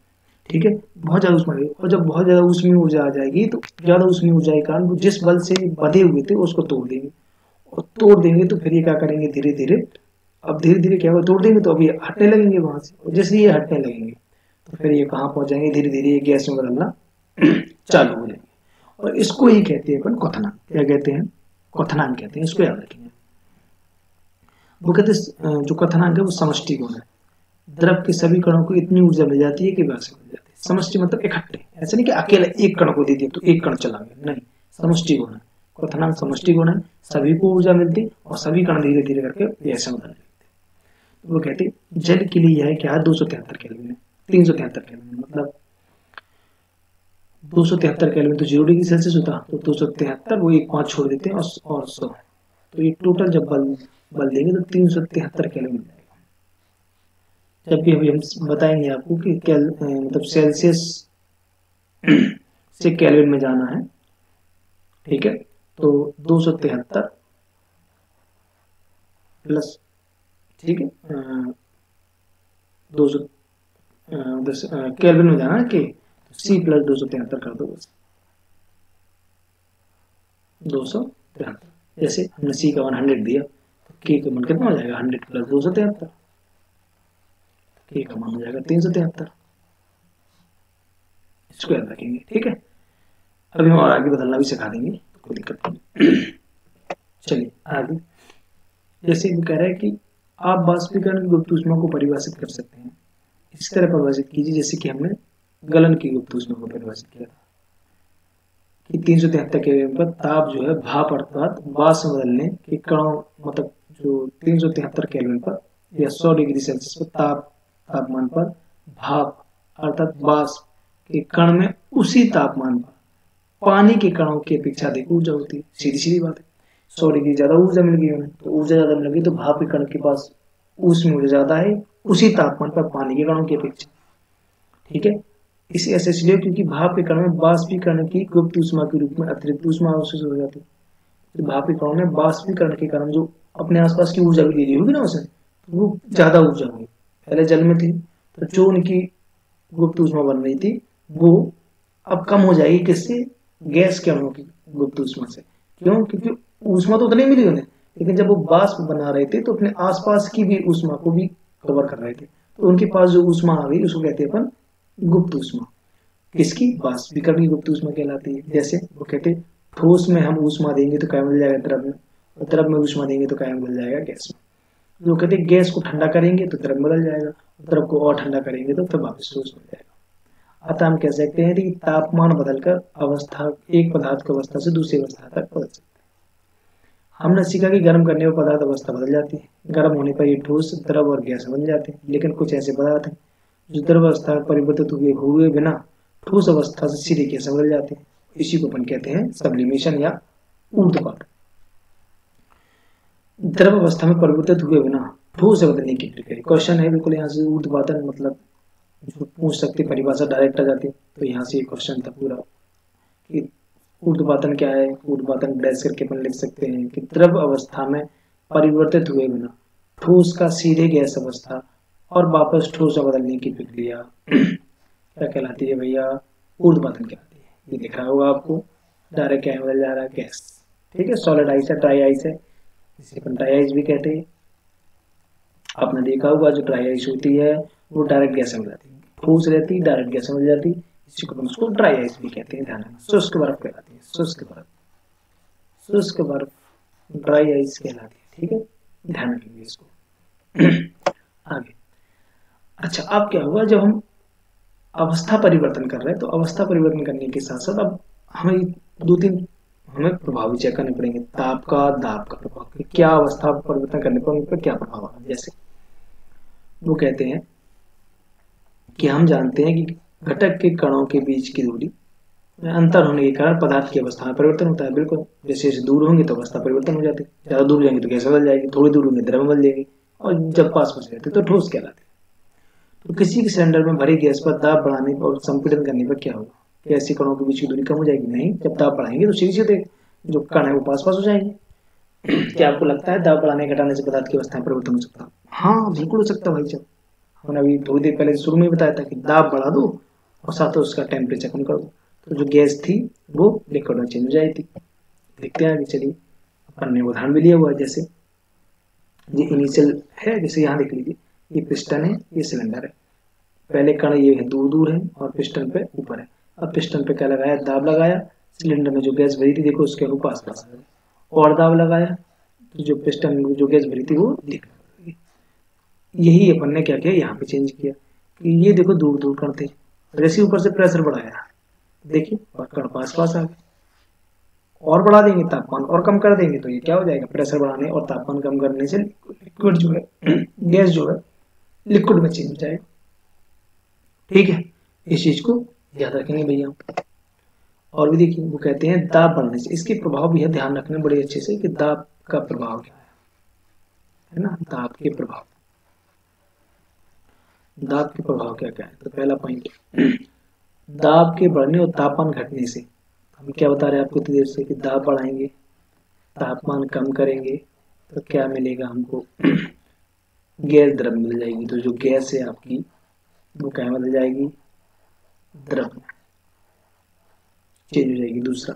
Speaker 1: ठीक है, बहुत ज्यादा ऊष्मा आ जाएगी। और जब बहुत ज्यादा ऊष्मीय ऊर्जा आ जाएगी, तो ज्यादा ऊष्मीय ऊर्जा के कारण वो जिस बल से बंधे हुए थे उसको तोड़ देंगे, और तोड़ देंगे तो फिर ये क्या करेंगे, धीरे धीरे, अब धीरे धीरे क्या होगा, तोड़ देंगे तो अभी हटने लगेंगे वहां से, और जैसे ये हटने लगेंगे तो फिर ये कहाँ पहुंच जाएंगे, धीरे धीरे ये गैस में बदलना चालू हो जाएंगे। और इसको ही कहते हैं अपन क्वथनांक, क्या कहते हैं, क्वथनांक कहते हैं, इसको याद रखेंगे। वो कहते हैं जो क्वथनांक है वो समष्टि गुण है, द्रव के सभी कणों को इतनी ऊर्जा मिल जाती है कि वैसे मिल जाती है। समष्टि मतलब इकट्ठे, ऐसा नहीं कि अकेले एक कण को दे दिया तो एक कण चला गया, नहीं, समष्टि गुण है, क्वथनांक समष्टि गुण है, सभी को ऊर्जा मिलती और सभी कण धीरे धीरे करके ऐसे बदल जाते। वो कहते हैं जल के लिए यह क्या है, 273 केल्विन है, 373 केल्विन, मतलब 273 केल्विन तो 0 डिग्री सेल्सियस होता, तो 273 वो एक 5 छोड़ देते हैं और 100, तो ये टोटल जब बल देंगे तो 373 केल्विन मिल जाएगा। जबकि अभी हम बताएंगे आपको कि मतलब सेल्सियस से केल्विन में जाना है, ठीक है। तो 273 प्लस, ठीक है, 210 केल्विन में जाना है कि C प्लस 273 कर दो, 273। जैसे हमने C का 100 दिया तो K का मान कितना हो जाएगा, 100 प्लस 273, K का मान हो जाएगा 373। इसको याद रखेंगे, ठीक है। अभी हम और आगे बदलना भी सिखा देंगे, कोई दिक्कत नहीं। चलिए आगे, जैसे वो कह रहा है कि आप बाष्पीकरण की गुप्त ऊष्मा को परिभाषित कर सकते हैं, इस तरह परिभाषित कीजिए जैसे कि हमने गलन की गुप्त ऊष्मा को परिभाषित किया था कि 373 केल्विन पर ताप जो है भाप अर्थात वाष्प में बदलने के कणों, मतलब जो 373 केल्विन पर या 100 डिग्री सेल्सियस पर तापमान पर भाप अर्थात वाष्प के कण में उसी तापमान पर पानी के कणों की अपेक्षा अधिक ऊर्जा होती है। सीधी सीधी बात है, 100 डिग्री ज्यादा ऊर्जा मिल गई उन्हें, तो ऊर्जा ज्यादा मिल गई तो भाप के कण के पास ऊष्मा ऊर्जा ज्यादा है उसी तापमान पर पानी के कणों की अपेक्षा, ठीक है। इसी ऐसे इसलिए क्योंकि भाप के कण में बाष्पीकरण की गुप्त ऊष्मा के रूप में अतिरिक्त ऊष्मा अवशोषित हो जाती है। तो भाप के कणों में बाष्पीकरण के कारण जो अपने आसपास की ऊर्जा भी दे रही होगी ना उसे, तो वो ज्यादा ऊर्जा होगी। पहले जल में थी तो जो उनकी गुप्त ऊष्मा बन रही थी वो अब कम हो जाएगी, किससे? गैस के अणुओं की गुप्त ऊष्मा से। क्यों? क्योंकि ऊष्मा तो उतनी मिली उन्हें, लेकिन जब वो वाष्प बना रहे थे तो अपने आसपास की भी ऊष्मा को भी कवर कर रहे थे, तो उनके पास जो ऊष्मा आ गई उसको कहते हैं अपन गुप्त ऊष्मा। किसकी? वाष्पीकरण की गुप्त ऊष्मा कहलाती है। जैसे वो कहते हैं ठोस में हम ऊष्मा देंगे तो क्या मिल जाएगा? द्रव में। और द्रव में ऊष्मा देंगे तो क्या मिल जाएगा? गैस में। जो कहते हैं गैस को ठंडा करेंगे तो द्रव बदल जाएगा, द्रव को और ठंडा करेंगे तो फिर वापस ठोस बन जाएगा। अतः हम कह सकते हैं कि तापमान बदलकर अवस्था, एक पदार्थ की अवस्था से दूसरी अवस्था तक बदल सकते हैं। हमने सीखा कि गर्म करने पर पदार्थ अवस्था बदल जाती है, गर्म होने पर ये ठोस, द्रव और गैस बन जाते हैं। लेकिन कुछ ऐसे पदार्थ हैं जो द्रव अवस्था में परिवर्तित हुए बिना ठोस अवस्था से सीधे गैस बदल जाते हैं। इसी को अपन कहते हैं सब्लिमेशन या ऊर्ध्वपातन। द्रव अवस्था में परिवर्तित हुए बिना ठोस बदलने की प्रक्रिया। क्वेश्चन है बिल्कुल यहाँ से, ऊर्ध्वपातन मतलब जो पूछ सकते परिभाषा डायरेक्ट आ जाती है, तो यहाँ से ये क्वेश्चन था पूरा कि ऊर्ध्वपातन क्या है। ऊर्ध्वपातन डैश करके अपन लिख सकते हैं कि द्रव अवस्था में परिवर्तित हुए बिना ठोस का सीधे गैस अवस्था और वापस ठोस बदलने की प्रक्रिया क्या कहलाती है भैया? ऊर्ध्वपातन कहलाती है। ये दिख रहा होगा आपको, डायरेक्ट क्या बदल जा रहा है? गैस। ठीक है, सॉलिड आइस है, ड्राई आइस है, इसे अपन ड्राई आइस भी कहते हैं। आपने देखा होगा जो ड्राई आइस होती है वो डायरेक्ट गैस में जाती है, ठोस रहती है डायरेक्ट गैस में जाती है, इसी को उसको ड्राई आइस भी कहते हैं। ध्यान रखना, शुष्क बर्फ कहलाती है, शुष्क बर्फ, शुष्क बर्फ ड्राई आइस कहलाती है। ठीक है, ध्यान रखेंगे इसको। आगे, अच्छा अब क्या हुआ, जब हम अवस्था परिवर्तन कर रहे हैं तो अवस्था परिवर्तन करने के साथ साथ अब हमें दो तीन हमें प्रभाव भी चेक करने पड़ेंगे। ताप का, दाब का प्रभाव, क्या अवस्था परिवर्तन करने पर उन पर क्या प्रभाव है। जैसे वो कहते हैं कि हम जानते हैं कि घटक के कणों के बीच की दूरी में अंतर होने के कारण पदार्थ की अवस्था में परिवर्तन होता है। बिल्कुल, जैसे जैसे दूर होंगे तो अवस्था परिवर्तन हो जाती है, ज्यादा दूर जाएंगे तो गैस बदल जाएगी, थोड़ी दूर होंगे द्रव बदल जाएगी, और जब पास में रहते तो ठोस कहलाते। तो किसी भी सिलेंडर में भरी गैस पर दाब बढ़ाने और संपीड़न करने पर क्या होगा? गैस के कणों के बीच की दूरी कम हो जाएगी? नहीं, जब दाब बढ़ाएंगे तो सीधे सीधे जो कण है वो पास पास हो जाएंगे। क्या आपको लगता है दाब बढ़ाने घटाने से पदार्थ की अवस्था में परिवर्तन हो सकता है? हाँ बिल्कुल हो सकता है भाई साहब। हमने अभी थोड़ी देर पहले शुरू में बताया था कि दाब बढ़ा दो और साथ ही उसका टेम्परेचर कम कर दो, तो जो गैस थी वो लिक्विड में चेंज हो जाएगी। देखते हैं आगे, चलिए। अपन ने उदाहरण भी लिया हुआ है, जैसे ये इनिशियल है, जैसे यहाँ देख लीजिए, ये पिस्टन है, ये सिलेंडर है, पहले कण ये है दूर दूर है और पिस्टन पे ऊपर है। अब पिस्टन पे क्या लगाया? दाब लगाया, सिलेंडर में जो गैस भरी थी देखो उसके अनुरूप आस पास आ गई, और दाब लगाया तो जो पिस्टन में जो गैस भरी थी वो दिख गई। यही अपन ने क्या किया, यहाँ पे चेंज किया कि ये देखो दूर दूर कण थे, जैसे ऊपर से प्रेशर बढ़ाया, देखिए कण पास पास आ गए। और बढ़ा देंगे तापमान और कम कर देंगे तो ये क्या हो जाएगा? प्रेशर बढ़ाने और तापमान कम करने से लिक्विड जो है गैस जो है लिक्विड में चेंज हो जाएगा। ठीक है, इस चीज को याद रखेंगे भैया। और भी देखिए, वो कहते हैं दाब बढ़ने से, इसके प्रभाव भी है, ध्यान रखना बड़े अच्छे से कि दाब का प्रभाव क्या है ना। दाब के प्रभाव, दाब के प्रभाव क्या क्या है? तो पहला पॉइंट, दाब के बढ़ने और तापमान घटने से, हम क्या बता रहे हैं आपको इतनी देर से कि दाब बढ़ाएंगे, तापमान कम करेंगे तो क्या मिलेगा हमको? गैस द्रव मिल जाएगी। तो जो गैस है आपकी वो क्या बदल जाएगी? द्रव में चेंज हो जाएगी। दूसरा,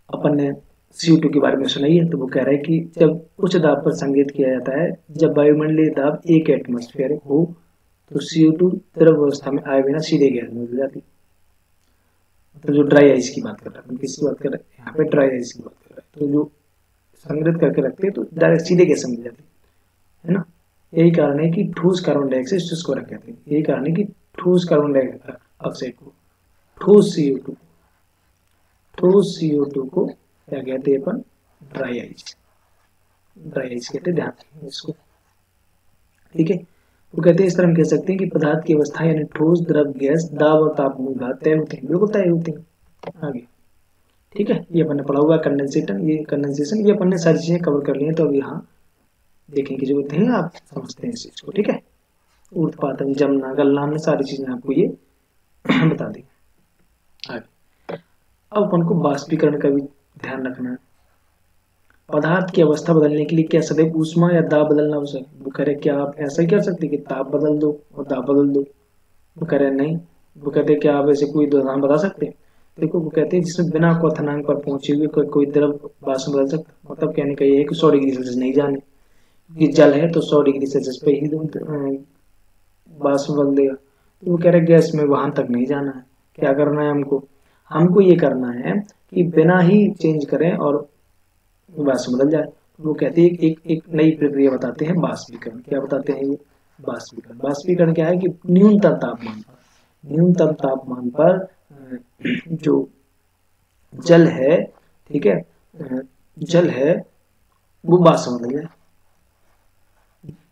Speaker 1: अपन ने CO2 के बारे में सुना ही है, तो वो कह रहा है कि जब उच्च दाब पर संकेत किया जाता है, जब वायुमंडलीय दाब 1 एटमॉस्फेयर हो तो CO2 द्रव अवस्था में आए बिना सीधे गैस में बदल जाती है। तो जो ड्राई आइस की बात कर रहे हैं, किसकी बात कर रहे हैं? यहाँ पे ड्राई आइस की बात कर रहे हैं। तो जो संग्रहित करके रखते हैं तो डायरेक्ट सीधे गैस में बदल जाती है ना। यही कारण है कि ठोस कार्बन डाइऑक्साइड शुष्क रख कहते हैं। यही कारण है कि ठोस कार्बन डाइऑक्साइड को, ठोस CO2 को क्या कहते हैं अपन? ड्राई आइस, ड्राई आइस कहते हैं, ध्यान रखिए इसको। ठीक है, वो कहते हैं इस तरह हम कह सकते हैं कि पदार्थ की अवस्था यानी ठोस, द्रव, गैस, दाब और तापमान तय होते हैं, बिल्कुल तय होते हैं। आगे, ठीक है, ये अपन ने पढ़ा हुआ कंडेंसेशन, ये कंडेंसेशन, ये अपन ने सारी चीजें कवर कर ली हैं, तो अब यहाँ देखने की जरूरत है, आप समझते हैं इस चीज को। ठीक है, ऊर्ध्वपातन, जमना, गलना, हमने सारी चीजें आपको ये बता देंगे आगे। अब अपन को बाष्पीकरण का भी ध्यान रखना है। पदार्थ की अवस्था बदलने के लिए क्या सदैव ऊष्मा या दाब बदलना आवश्यक? वो कह रहे क्या आप ऐसा ही कर सकते कि ताप बदल दो और दाब बदल दो? वो कह रहे नहीं। वो कहते क्या आप ऐसे कोई उदाहरण बता सकते हैं? देखो वो कहते हैं जिसमें बिना क्वथनांक पर पहुंचे हुए कोई द्रव वाष्प बदल सकता। मतलब कहने का ये है कि 100 डिग्री सेल्सियस नहीं जाने, ये जल है तो 100 डिग्री सेल्सियस पे ही वाष्प बदल देगा। तो वो कह रहे गैस में वहां तक नहीं जाना है। क्या करना है हमको? हमको ये करना है कि बिना ही चेंज करें और वाष्प बदल जाए। वो कहते हैं एक नई प्रक्रिया बताते हैं बाष्पीकरण। क्या बताते हैं ये? बाष्पीकरण। बाष्पीकरण क्या है कि न्यूनतम तापमान पर जो जल है, ठीक है, जल है वो वाष्प बदल जाए।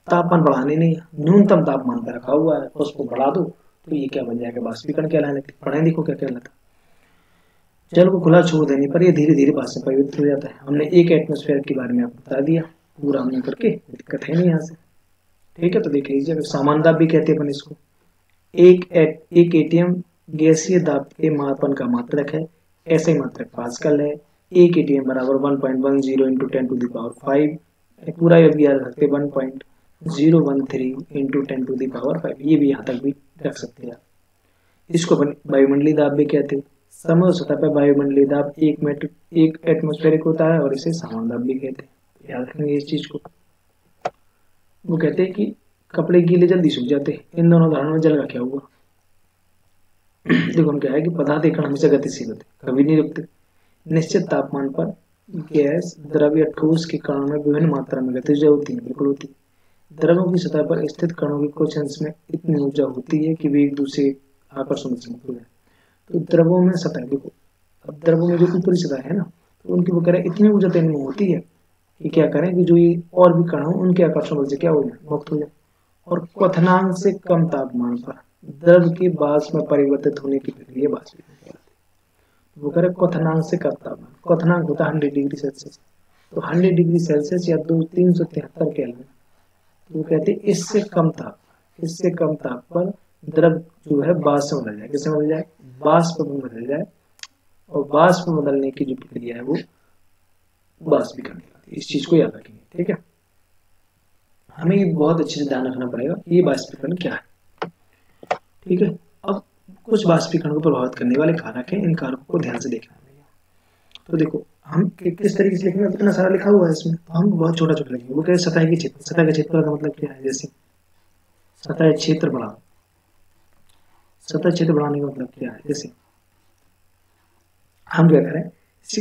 Speaker 1: तापमान बढ़ाने नहीं, न्यूनतम तापमान पर रखा हुआ है, उसको बढ़ा दो तो ये क्या बन जाएगा? बाष्पीकरण कहलाने लगता है। पढ़े देखो क्या कहलाता है। जल को खुला छोड़ देने पर ये धीरे धीरे वाष्प में परिवर्तित हो जाता है। हमने एक एटमॉस्फेयर के बारे में आपको बता दिया, पूरा हमने करके, दिक्कत है नहीं यहाँ से। ठीक है, तो देख लीजिए सामान्य दाब भी कहते हैं अपन इसको। एक एटीएम गैसीय दाब के मापन का मात्रक है। ऐसे मात्रक पास्कल है। एक एटीएम बराबर 1.10 इंटू 10 टू द पावर 5। पूरा ये भी याद रखते 1.013 इंटू 10 टू द पावर 5। ये भी यहाँ तक भी रख सकते हैं। इसको वायुमंडलीय दाब भी कहते हैं। समग्र सतह पर वायुमंडलीय दाब एक एटमॉस्फेरिक होता है और इसे सामान्य दाब भी कहते हैं। याद रखेंगे इस चीज को। वो कहते हैं कि कपड़े गीले जल्दी सूख जाते हैं। इन दोनों उदाहरणों में जल का क्या हुआ? देखो हम क्या है कि पदार्थ एक हमेशा गतिशील होते, कभी नहीं रुकते। निश्चित तापमान पर गैस, द्रव या ठोस के कणों में विभिन्न मात्रा में गतिज होती है। बिल्कुल होती है। द्रवों की सतह पर स्थित कणों की कुछ अंश में इतनी ऊर्जा होती है कि वे एक दूसरे आकर्षण से मुक्त हो जाए। तो द्रवों में सतह, देखो अब द्रवों में जो ऊपरी सतह है ना, तो उनकी वो कह रहे इतनी ऊर्जा तो इनमें होती है कि क्या करें कि जो ये और भी कण हो उनके आकर्षण बल से क्या हो जाए? मुक्त हो जाए। और क्वथनांक से कम तापमान पर द्रव के वाष्प में परिवर्तित होने की प्रक्रिया बाष्पीकरण कहलाती है। वो कह रहे क्वथनांक से कम तापमान, क्वथनांक होता है 100 डिग्री सेल्सियस। तो 100 डिग्री सेल्सियस या 373 केल्विन। तो वो कहते हैं इससे कम ताप पर द्रव जो है वाष्प में बदल जाए। किससे बदल जाए? वाष्प में बदल जाए। और वाष्प में बदलने की जो प्रक्रिया है वो बाष्पीकरण कहलाती है। इस चीज को याद रखेंगे, ठीक है। हमें बहुत अच्छे से ध्यान रखना पड़ेगा ये बाष्पीकरण क्या है, ठीक है। अब कुछ बाष्पीकरण को प्रभावित करने वाले कारक हैं, इन कारकों को ध्यान से देखना है। तो देखो हम किस तरीके से लिखेंगे, इतना सारा लिखा हुआ है इसमें, तो हम बहुत छोटा छोटा लिखेंगे। वो कहते हैं सतह के क्षेत्र, सतह का क्षेत्र का मतलब क्या है? जैसे सतह क्षेत्र बढ़ा, सतह क्षेत्र बढ़ाने का मतलब क्या है? जैसे हम क्या करें,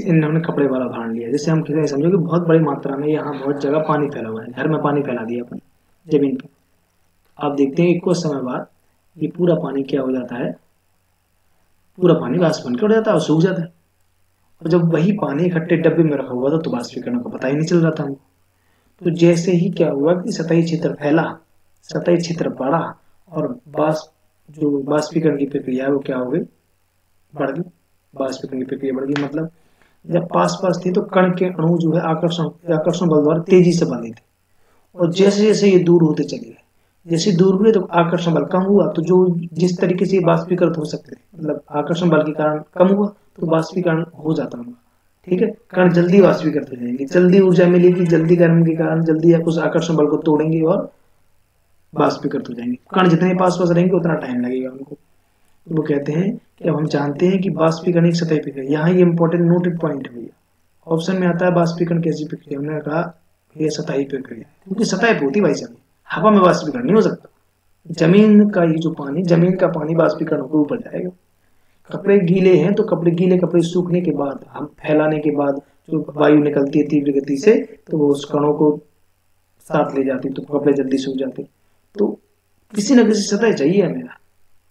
Speaker 1: इन्होंने कपड़े वाला उदाहरण लिया। जैसे हम किसी समझो कि बहुत बड़ी मात्रा में यहाँ बहुत जगह पानी फैला हुआ है, घर में पानी फैला दिया अपन जमीन पर। आप देखते हैं कि कुछ समय बाद ये पूरा पानी क्या हो जाता है? पूरा पानी वाष्प बनकर उड़ जाता है और सूख जाता है। और जब वही पानी इकट्ठे डब्बे में रखा हुआ था तो वाष्पीकरण का पता ही नहीं चल रहा था हमको। तो जैसे ही क्या हुआ कि सतही क्षेत्र फैला, सतही क्षेत्र बढ़ा और जो वाष्पीकरण की प्रक्रिया है वो क्या हो गई? बढ़ गई। वाष्पीकरण की प्रक्रिया बढ़ गई। मतलब जब पास पास थे तो कण के अणु जो है आकर्षण बल द्वारा तेजी से बंधे थे। और जैसे जैसे ये दूर होते चले गए, जैसे दूर हुए तो आकर्षण बल कम हुआ। तो जो जिस तरीके से वाष्पीकृत हो सकते थे, मतलब आकर्षण बल के कारण कम हुआ तो वाष्पीकरण हो जाता होगा, ठीक है। कण जल्दी वाष्पीकृत हो जाएंगे, जल्दी ऊर्जा मिलेगी, जल्दी गर्म के कारण जल्दी या कुछ आकर्षण बल को तोड़ेंगे और वाष्पीकृत हो जाएंगे। कण जितने पास पास रहेंगे उतना टाइम लगेगा उनको। वो कहते हैं कि अब हम जानते हैं कि वाष्पीकरण एक सतही प्रक्रिया। यहाँ ये इंपॉर्टेंट नोटेड पॉइंट है भैया। ऑप्शन में आता है वाष्पीकरण कैसी प्रक्रिया, हमने कहा ये सतही प्रक्रिया, क्योंकि सतह पे होती भाई साहब, हवा में वाष्पीकरण नहीं हो सकता। जमीन का ये जो पानी, जमीन का पानी वाष्पीकरण होकर ऊपर जाएगा। कपड़े गीले हैं तो कपड़े कपड़े सूखने के बाद, हम फैलाने के बाद जो वायु निकलती है तीव्र गति से, तो वो उस कणों को साथ ले जाती, तो कपड़े जल्दी सूख जाते। तो किसी न किसी सतह चाहिए हमें।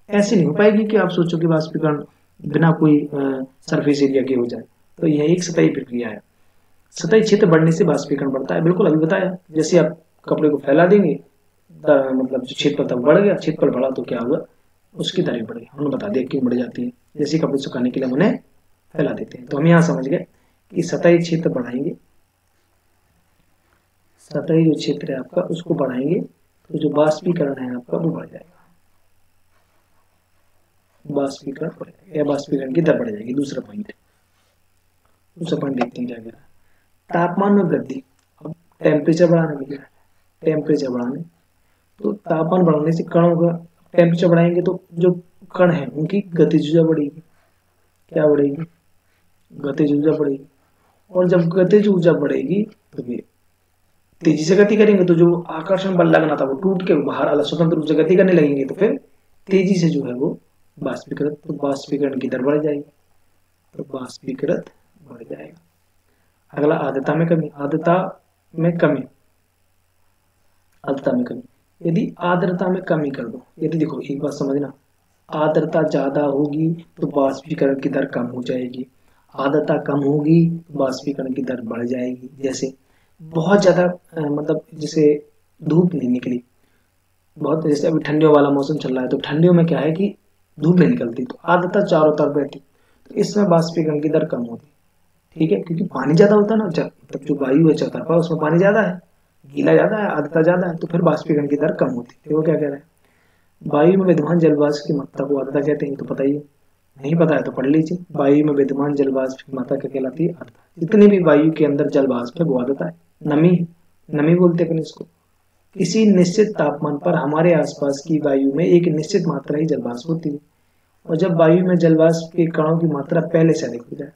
Speaker 1: ऐसे नहीं हो पाएगी कि आप सोचो कि वाष्पीकरण बिना कोई सरफेस एरिया के हो जाए। तो यह एक सतही प्रक्रिया है। सतही क्षेत्र बढ़ने से वाष्पीकरण बढ़ता है, बिल्कुल अभी बताया। जैसे आप कपड़े को फैला देंगे, मतलब जो क्षेत्रफल तक बढ़ गया, क्षेत्रफल बढ़ा तो क्या हुआ? उसकी दरें बढ़ी। हमने बता दिया क्यों बढ़ जाती है। जैसे कपड़े सुखाने के लिए हम उन्हें फैला देते हैं। तो हम यहाँ समझ गए कि सतही क्षेत्र बढ़ाएंगे, सतही जो क्षेत्र है आपका उसको बढ़ाएंगे तो जो वाष्पीकरण है आपका वो बढ़ जाएगा। बाष्पीकरण बढ़ जाएगा या बाष्पीकरण की दर बढ़ जाएगी। दूसरा पॉइंट देखते हैं क्या कह रहा है। तापमान में वृद्धि, अब टेम्परेचर बढ़ाने में क्या है, टेम्परेचर बढ़ाने, तो तापमान बढ़ाने से कणों का, टेम्परेचर बढ़ाएंगे तो जो कण है उनकी गतिज ऊर्जा बढ़ेगी। क्या बढ़ेगी, गतिज ऊर्जा बढ़ेगी। और जब गतिज ऊर्जा बढ़ेगी तो ये तेजी से गति करेंगे, तो जो आकर्षण बल लगना था वो टूट के बाहर अलग स्वतंत्र रूप से गति करने लगेंगे, तो फिर तेजी से जो है वो बाष्पीकरण, तो बाष्पीकरण की दर बढ़ जाएगी, तो बाष्पीकरण बढ़ जाएगा। अगला आर्द्रता में कमी, आर्द्रता में कमी, आर्द्रता में कमी, यदि आर्द्रता में कमी कर दो, यदि देखो एक बात समझना, आर्द्रता ज्यादा होगी तो बाष्पीकरण की दर कम हो जाएगी, आर्द्रता कम होगी तो बाष्पीकरण की दर बढ़ जाएगी। जैसे बहुत ज्यादा मतलब जैसे धूप नहीं निकली, बहुत, जैसे अभी ठंडियों वाला मौसम चल रहा है, तो ठंडियों में क्या है कि धूप नहीं निकलती, तो आर्द्रता चारों तरफ रहती, तो इसमें बाष्पीकरण की दर कम होती, ठीक है, क्योंकि पानी ज्यादा होता है ना, मतलब जो वायु है चौतरफा उसमें पानी ज्यादा है, गीला ज्यादा है, आर्द्रता ज्यादा है, तो फिर बाष्पीकरण की दर कम होती है। वो क्या कह रहा है, वायु में विद्यमान जलवाष्प की मात्रा को आर्द्रता कहते हैं, तो पता ही है, नहीं पता है तो पढ़ लीजिए। वायु में विद्यमान जलवाष्प की मात्रा क्या कहलाती है, आर्द्रता। जितनी भी वायु के अंदर जलवाष्प है वो आर्द्रता है, नमी, नमी बोलते हैं इसको। किसी निश्चित तापमान पर हमारे आसपास की वायु में एक निश्चित मात्रा ही जलवाष्प होती है, और जब वायु में जलवाष्प के कणों की मात्रा पहले से अधिक हो जाए,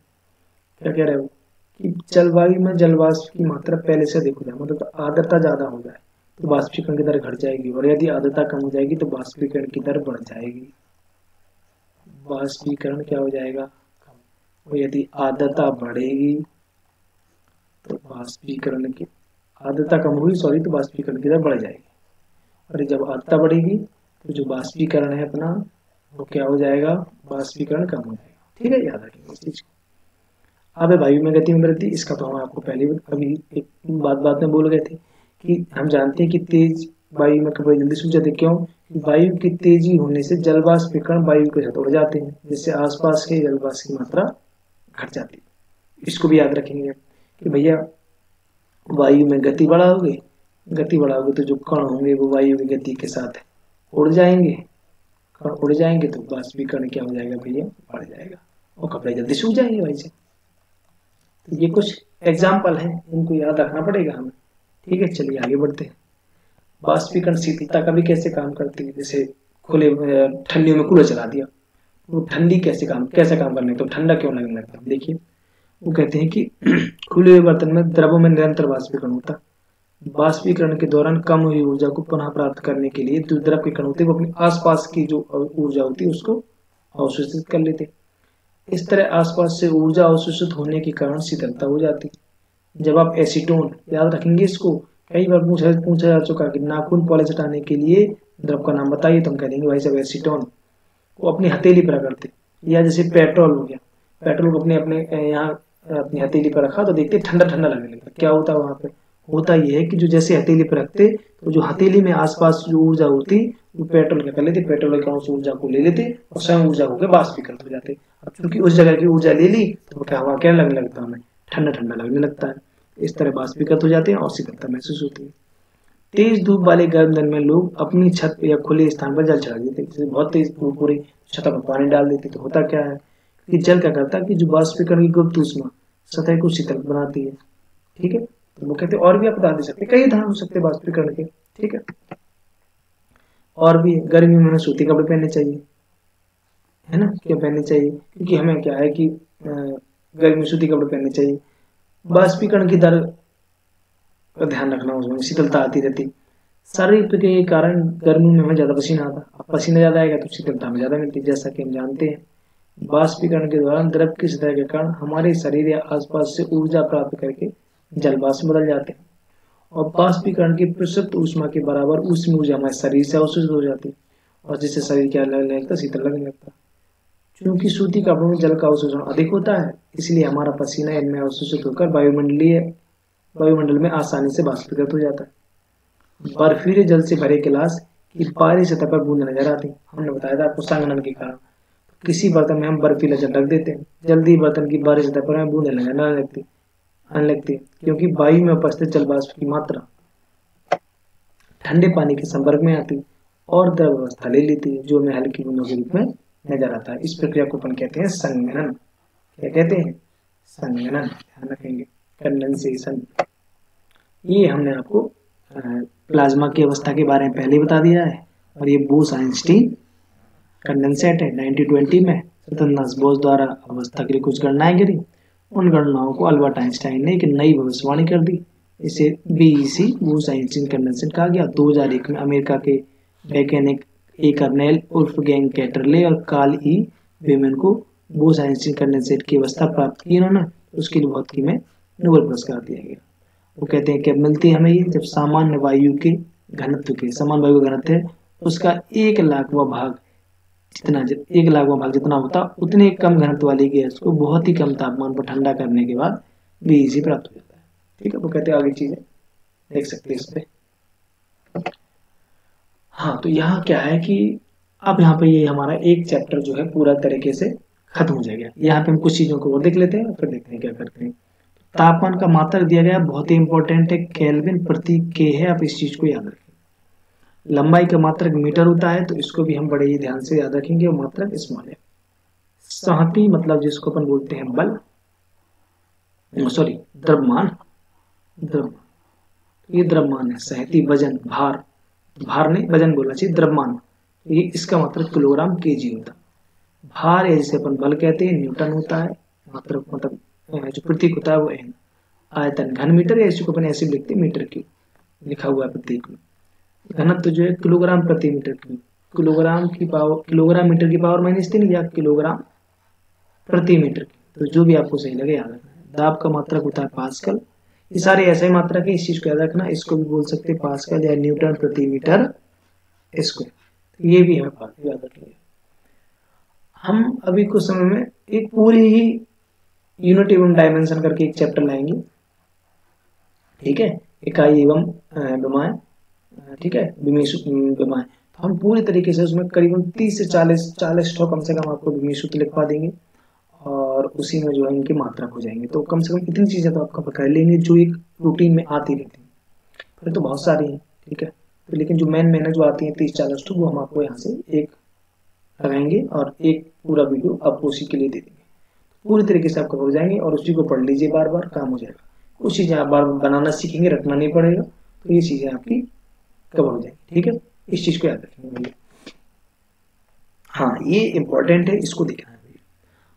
Speaker 1: क्या कह रहे हो कि जलवायु में जलवाष्प की मात्रा पहले से अधिक हो जाए, मतलब आर्द्रता ज्यादा हो जाए तो बाष्पीकरण की दर घट जाएगी, और यदि आर्द्रता कम हो जाएगी तो बाष्पीकरण की दर बढ़ जाएगी। बाष्पीकरण क्या हो जाएगा, और यदि आर्द्रता बढ़ेगी तो बाष्पीकरण की, आर्द्रता कम हुई सॉरी, तो बाष्पीकरण की दर बढ़ जाएगी, और जब आर्द्रता बढ़ेगी तो जो बाष्पीकरण है अपना वो क्या हो जाएगा, बाष्पीकरण कम हो जाएगा। ठीक है, याद रखेंगे इस चीज को। अब वायु में गति में वृद्धि, इसका तो हम आपको पहले अभी एक बात में बोल गए थे कि हम जानते हैं कि तेज वायु में कपड़े जल्दी सूख जाते, क्यों, वायु की तेजी होने से जलवाष्प के कण वायु के साथ उड़ जाते हैं, जिससे आसपास के जलवाष्प की मात्रा घट जाती है। इसको भी याद रखेंगे कि भैया वायु में गति बढ़ाओगे, तो जो कण होंगे वो वायु की गति के साथ उड़ जाएंगे, कण उड़ जाएंगे तो बाष्पीकरण क्या हो जाएगा भैया, बढ़ जाएगा, और कपड़े जल्दी सूख जाएंगे भाई से। तो ये कुछ एग्जाम्पल हैं, इनको याद रखना पड़ेगा हमें। ठीक है, चलिए आगे बढ़ते हैं। बाष्पीकरण शीतलता का भी कैसे काम करती है, जैसे खुले ठंडियों में कूलर चला दिया, वो ठंडी कैसे काम करने, तो ठंडा क्यों लगने लगता है। देखिए वो कहते हैं कि खुले हुए बर्तन में द्रवों में निरंतर बाष्पीकरण होता है, बाष्पीकरण के दौरान कम हुई ऊर्जा को पुनः प्राप्त करने के लिए जो द्रव के कण होते हैं वो अपने आसपास की जो ऊर्जा होती है उसको अवशोषित कर लेते, इस तरह आसपास से ऊर्जा अवशोषित होने के कारण शीतलता हो जाती। जब आप एसीटोन, याद रखेंगे इसको, कई बार पूछा जा चुका कि नाखून पॉलिश हटाने के लिए द्रव का नाम बताइए, तो हम कह देंगे भाई साहब एसीटोन, वो अपनी हथेली पर रगड़ते, या जैसे पेट्रोल हो गया, पेट्रोल को अपने यहाँ अपनी हथेली पर रखा तो देखते ठंडा ठंडा लगने लगता, क्या होता है वहां पे, होता यह है कि जो जैसे हथेली पर रखते तो जो हथेली में आसपास जो ऊर्जा होती वो पेट्रोल क्या कर लेते, पेट्रोल के उस ऊर्जा को ले लेते और स्वयं ऊर्जा होकर बाष्पीकरण हो जाते। अब चूंकि उस जगह की ऊर्जा ले ली तो क्या हवा क्या लगने लगता है, हमें ठंडा ठंडा लगने लगता है, इस तरह बाष्पीकृत हो जाते हैं और शीतलता महसूस होती है। तेज धूप वाले गर्म दिन में लोग अपनी छत या खुले स्थान पर जल चढ़ा देते, जैसे बहुत तेज धूप हो रही छत पर पानी डाल देते, तो होता क्या है कि जल क्या करता है कि जो बाष्पीकरण की गुप्त ऊष्मा सतह को शीतल बनाती है। ठीक है, तो वो कहते हैं और भी आप बता दे सकते, कई उदाहरण हो सकते हैं बाष्पीकरण के। ठीक है, और भी गर्मी में हमें सूती कपड़े पहनने चाहिए, है ना, क्यों पहनने चाहिए, क्योंकि हमें क्या है कि गर्मी में सूती कपड़े पहनने चाहिए, बाष्पीकरण की दर का ध्यान रखना, उसमें शीतलता आती रहती। शरीर के कारण गर्मी में हमें ज्यादा पसीना आता, अब पसीना ज्यादा आएगा तो शीतलता में ज्यादा मिलती है। जैसा कि हम जानते हैं बाष्पीकरण के दौरान द्रव की सतह के कारण हमारे शरीर या आसपास से ऊर्जा प्राप्त करके जलवाष्प बदल जाते हैं, और बाष्पीकरण की प्रसुप्त ऊष्मा के बराबर ऊष्मीय ऊर्जा हमारे शरीर से अवशोषित हो जाती है, और जिससे शरीर क्या लगने लगता, शीतल लगने लगता। क्योंकि सूती कपड़ों में जल का अवशोषण अधिक होता है, इसलिए हमारा पसीना इनमें अवशोषित होकर वायुमंडल में आसानी से बाष्पीकृत हो जाता है। बर्फीले जल से भरे गिलास की बाहरी सतह पर बूंद नजर आती, हमने बताया था आपको संघनन के कारण। किसी बर्तन में हम बर्फीला जल रख देते हैं, जल्दी बर्तन की बाहरी सतह पर हमें बूंदें आने लगती, क्योंकि वायु में उपस्थित जल वाष्प की मात्रा ठंडे पानी के संपर्क में आती और द्रव अवस्था ले लेती है, जो हमें हल्की बूंदों के रूप में नजर आता है। इस प्रक्रिया को अपन कहते हैं संघनन। क्या कहते हैं? संघनन। ध्यान रखेंगे, कंडेंसेशन। ये हमने आपको प्लाज्मा की अवस्था के बारे में पहले ही बता दिया है। और ये बोस-आइंस्टीन कंडेंसेट है। 1920 में सतनदास बोस द्वारा अवस्था के लिए कुछ गणनाएं करी। उन गणनाओं को अल्बर्ट आइंस्टाइन ने एक नई भविष्यवाणी कर दी। इसे बीईसी बोस-आइंस्टीन कंडेंसेट कहा गया। 2001 में अमेरिका के वैज्ञानिक ए कर्नेल उर्फ गैंग कैटरले और कार्ल ई बेमन को बोस-आइंस्टीन कंडेंसेट की अवस्था प्राप्त की इन्होंने। उसके लिए भौतिकी में नोबेल पुरस्कार दिया गया। वो कहते हैं कब मिलती है हमें ये? जब सामान्य वायु के घनत्व के, सामान्य वायु का घनत्व है उसका 1,00,000वां भाग जितना, 1,00,000वां भाग जितना होता, उतने कम घनत्व वाली गैस को बहुत ही कम तापमान पर ठंडा करने के बाद बीईसी प्राप्त हो जाता है। ठीक है, वो कहते हैं आगे चीजें देख सकते हैं इस पे। हाँ, तो यहाँ क्या है कि अब यहाँ पे ये हमारा एक चैप्टर जो है पूरा तरीके से खत्म हो जाएगा। यहाँ पे हम कुछ चीजों को और देख लेते हैं, फिर देखते हैं क्या करते हैं। तापमान का मात्रक दिया गया, बहुत ही इंपॉर्टेंट है, केल्विन प्रति के है। आप इस चीज को याद रखें। लंबाई का मात्रक मीटर होता है, तो इसको भी हम बड़े ही ध्यान से याद रखेंगे। वो मात्रक स्मॉल है। सांपी मतलब जिसको अपन बोलते हैं बल, सॉरी द्रव्यमान, ये द्रव्यमान है। सहती वजन, भार, भार नहीं वजन बोलना चाहिए, द्रव्यमान। ये इसका मात्रक किलोग्राम केजी होता है। भार है जिसे अपन बल कहते हैं, न्यूटन होता है। मात्रक मतलब जो प्रतीक होता है वो एन। आयतन घन मीटर है, इसको अपन ऐसे लिखते हैं मीटर क्यूब, लिखा हुआ है प्रतीक में। घनत्व जो है किलोग्राम प्रति मीटर क्यूब, किलोग्राम की पावर, किलोग्राम मीटर की पावर -3 या किलोग्राम प्रति मीटर, तो जो भी आपको सही लगे याद रखना है। दाब का मात्रक होता है पास्कल। ये सारे ऐसे मात्रक है, इस चीज को याद रखना। इसको भी बोल सकते हैं पास्कल या न्यूटन प्रति मीटर स्क्वायर। ये भी हमें याद रखेंगे। हम अभी कुछ समय में एक पूरी ही यूनिट एवं डायमेंशन करके एक चैप्टर लाएंगे। ठीक है, इकाई एवं विमाएं, ठीक है, विमाएं। तो हम पूरी तरीके से उसमें करीबन 30 से 40 ठो कम से कम आपको विमीय सूत्र लिखवा देंगे, और उसी में जो है इनकी मात्रक हो जाएंगे। तो कम से कम इतनी चीजें तो आपका पकड़ लेंगे जो एक रूटीन में आती रहती है। फिर तो बहुत सारी हैं, ठीक है, तो लेकिन जो मेन जो आती है 30-40 ठो, वो हम आपको यहाँ से एक लगाएंगे और एक पूरा वीडियो आपको उसी के लिए दे देंगे। पूरी तरीके से आप कवर हो जाएंगे और उसी को पढ़ लीजिए, बार बार काम हो जाएगा। कुछ चीजें आप बार बनाना सीखेंगे, रखना नहीं पड़ेगा, तो ये चीजें आपकी कवर हो जाएंगी। ठीक है, इस चीज को याद रखेंगे। हाँ, ये इंपॉर्टेंट है, इसको देखना है।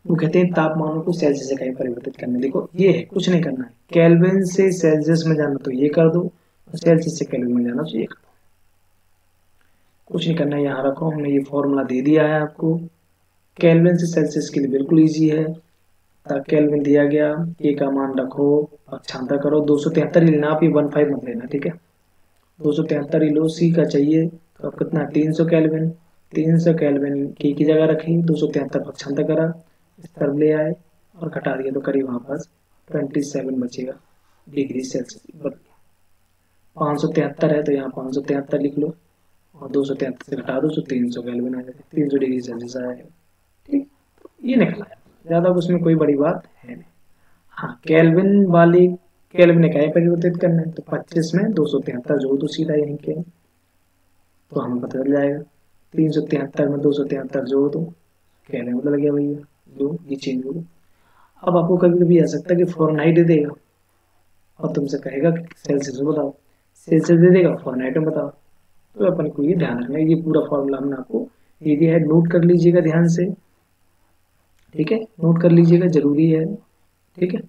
Speaker 1: वो कहते हैं तापमान को सेल्सियस इकाई परिवर्तित करने। देखो ये है, कुछ नहीं करना है। केल्विन से सेल्सियस में जाना तो ये कर दो, और सेल्सियस से केल्विन में जाना तो ये कर दो। कुछ नहीं करना है, यहाँ रखो। हमने ये फॉर्मूला दे दिया है आपको। केल्विन से सेल्सियस के लिए बिल्कुल इजी है। केल्विन दिया गया, के का मान रखो, पक्षांतर करो। 273 लेना आप, ये 15 मत लेना, ठीक है। 273 लो, सी का चाहिए तो अब कितना, 300 केल्विन। 300 केल्विन के की जगह रखी, 273 पक्षांतर करा, इस तरफ ले आए और घटा दिया, तो करीब वहां पास 27 बचेगा डिग्री सेल्सियस। 573 है तो यहाँ 573 लिख लो, और 273 से घटा दो तो 300 केल्विन आ जाएगा, 300 डिग्री सेल्सियस आएगा। ठीक, तो ये निकला है, ज्यादा उसमें कोई बड़ी बात है नहीं। हाँ, केल्विन वाली, केल्विन इकाई परिवर्तित करना है, तो 25 में 273 जो तो सीधा यहीं के, तो हमें पता चल जाएगा। 373 में 273 जो तो केल्विन बदल गया भैया, जो ये चेंज हो गया। अब आपको कभी कभी आ सकता है कि फ़ारेनहाइट दे देगा और तुमसे कहेगा कि सेल्सियस में बताओ, सेल्सियस दे देगा, फ़ारेनहाइट में बताओ। तो अपन को ये ध्यान रखना है, ये पूरा फॉर्मूला हमने आपको दे दिया है, नोट कर लीजिएगा ध्यान से। ठीक है, नोट कर लीजिएगा, जरूरी है। ठीक है,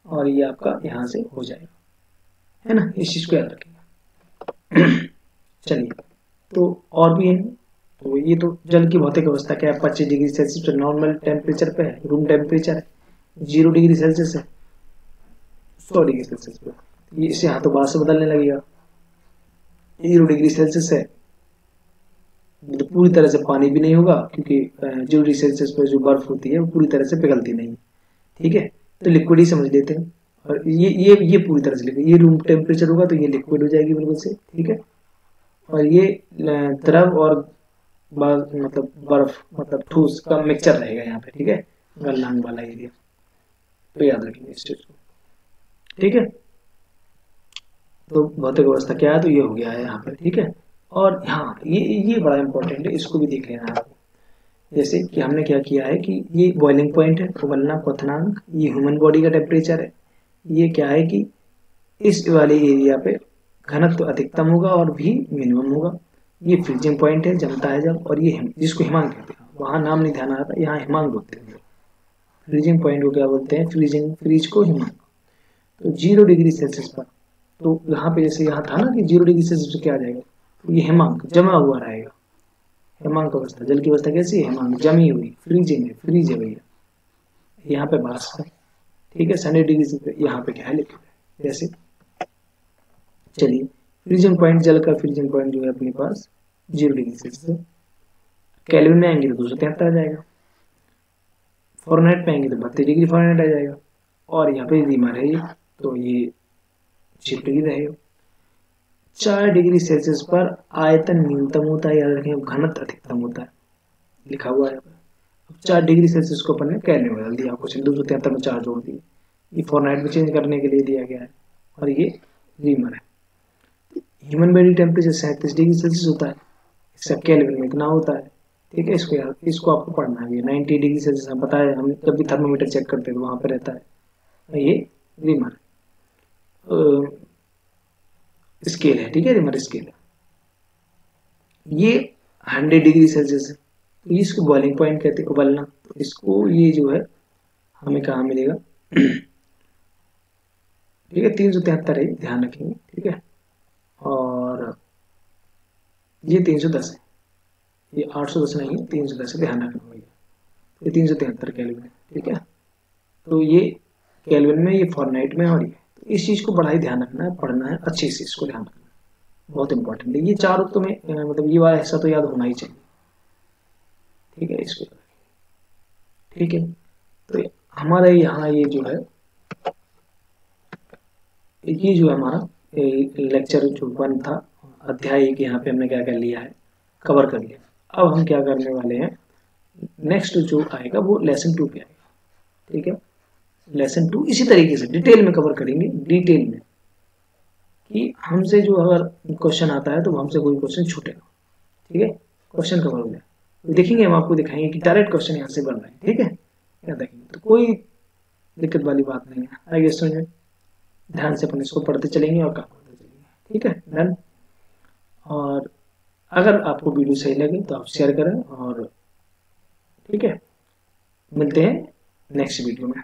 Speaker 1: और ये आपका यहाँ से हो जाएगा, है ना, इस चीज को याद रखिएगा। चलिए, तो और भी है। तो ये तो जल की भौतिक अवस्था क्या है, 25 डिग्री सेल्सियस पे नॉर्मल टेम्परेचर पे है, रूम टेम्परेचर है। 0 डिग्री सेल्सियस है 100 डिग्री सेल्सियस पे, ये इसे यहाँ तो बाद से बदलने लगेगा। 0 डिग्री सेल्सियस है तो पूरी तरह से पानी भी नहीं होगा, क्योंकि 0 डिग्री सेल्सियस पर जो बर्फ होती है वो पूरी तरह से पिघलती नहीं। ठीक है, तो लिक्विड ही समझ लेते हैं। और ये पूरी तरह से लिक्विड, ये रूम टेम्परेचर होगा तो ये लिक्विड हो जाएगी बिल्कुल से। ठीक है, और ये द्रव और मतलब बर्फ, मतलब ठोस का मिक्सचर रहेगा यहाँ पे। ठीक है, गलनांग वाला एरिया, तो याद रखेंगे इस चीज को। ठीक है, तो भौतिक अवस्था क्या है, तो ये हो गया है यहाँ पे। ठीक है, और हाँ, ये बड़ा इंपॉर्टेंट है, इसको भी देख लेना आपको। जैसे कि हमने क्या किया है कि ये बॉइलिंग पॉइंट है, उबलना क्वथनांक, ये ह्यूमन बॉडी का टेम्परेचर है, ये क्या है कि इस वाले एरिया पे घनत्व अधिकतम होगा और भी मिनिमम होगा। ये फ्रीजिंग पॉइंट है, जमता है जब, और ये जिसको हिमांक कहते हैं, वहाँ नाम नहीं ध्यान आ रहा, यहाँ हिमांक बोलते हैं। फ्रीजिंग पॉइंट को क्या बोलते हैं, फ्रीजिंग, फ्रीज को हिमांक। तो 0 डिग्री सेल्सियस पर, तो यहाँ पे जैसे यहाँ था ना कि 0 डिग्री सेल्सियस पे क्या आ जाएगा, तो ये हिमांक जमा हुआ रहेगा। हिमांक अवस्था, जल की अवस्था कैसी है, हिमांक जमी हुई, फ्रीजिंग है, फ्रीज है भैया। यहाँ पे वाष्प है, ठीक है, 100 डिग्री से यहाँ पे क्या है, लिक्विड है। जैसे चलिए फ्रीजिंग पॉइंट, जल का फ्रीजिंग पॉइंट जो है अपने पास 0 डिग्री सेल्सियस, केल्विन में आएंगे तो 273 आ जाएगा, फॉरेनहाइट पे आएंगे तो 32 डिग्री फॉरेनहाइट आ जाएगा, और यहाँ पे रीमर है ये, तो ये 0 डिग्री रहेगा। 4 डिग्री सेल्सियस पर आयतन न्यूनतम होता है, याद रखें, घनत्व अधिकतम होता है, लिखा हुआ है। अब 4 डिग्री सेल्सियस को अपन ने केल्विन में बदल दिया, कुछ 273 में 4 जोड़ दिए, ये फॉरेनहाइट में चेंज करने के लिए दिया गया है, और ये रीमर है। Human body temperature 37 degree Celsius होता है, इसका केल्विन में इतना होता है, ठीक है। इसको यार, इसको आपको पढ़ना है, ये 90 डिग्री सेल्सियस हम पता है, हम जब भी थर्मोमीटर चेक करते हैं तो वहाँ पर रहता है, ये रीमर स्केल है, ठीक है, रीमर स्केल है। ये 100 डिग्री सेल्सियस है, तो इसको बॉइलिंग पॉइंट कहते हैं, उबलना। तो इसको ये जो है हमें कहाँ मिलेगा, ठीक है, 373 है, ध्यान रखेंगे, ठीक है। और ये 310 है, ये 810 नहीं है, 310 है, ध्यान रखना भैया। ये 373 केल्विन है, ठीक है। तो ये केल्विन में, ये फॉरेनहाइट में, और ये, तो इस चीज को बड़ा ही ध्यान रखना है, पढ़ना है अच्छे से, इसको ध्यान रखना है, बहुत इंपॉर्टेंट है। ये चारों तो में मतलब ये वाला हिस्सा तो याद होना ही चाहिए, ठीक है, इसको, ठीक है। तो हमारा यहाँ ये जो है, ये जो है हमारा लेक्चर जो 1 था, अध्याय 1, यहाँ पे हमने क्या कर लिया है, कवर कर लिया। अब हम क्या करने वाले हैं, नेक्स्ट जो आएगा वो लेसन 2 पे आएगा, ठीक है। लेसन 2 इसी तरीके से डिटेल में कवर करेंगे, डिटेल में, कि हमसे जो अगर क्वेश्चन आता है तो हमसे कोई क्वेश्चन छूटेगा, ठीक है, क्वेश्चन कवर हो जाए तो देखेंगे, हम आपको दिखाएंगे कि डायरेक्ट क्वेश्चन यहाँ से बन रहे हैं, ठीक है, क्या देखेंगे, तो कोई दिक्कत वाली बात नहीं है, आगे समझ में, ध्यान से अपन इसको पढ़ते चलेंगे और काम करते चलेंगे, ठीक है, डन। और अगर आपको वीडियो सही लगे तो आप शेयर करें, और ठीक है, मिलते हैं नेक्स्ट वीडियो में।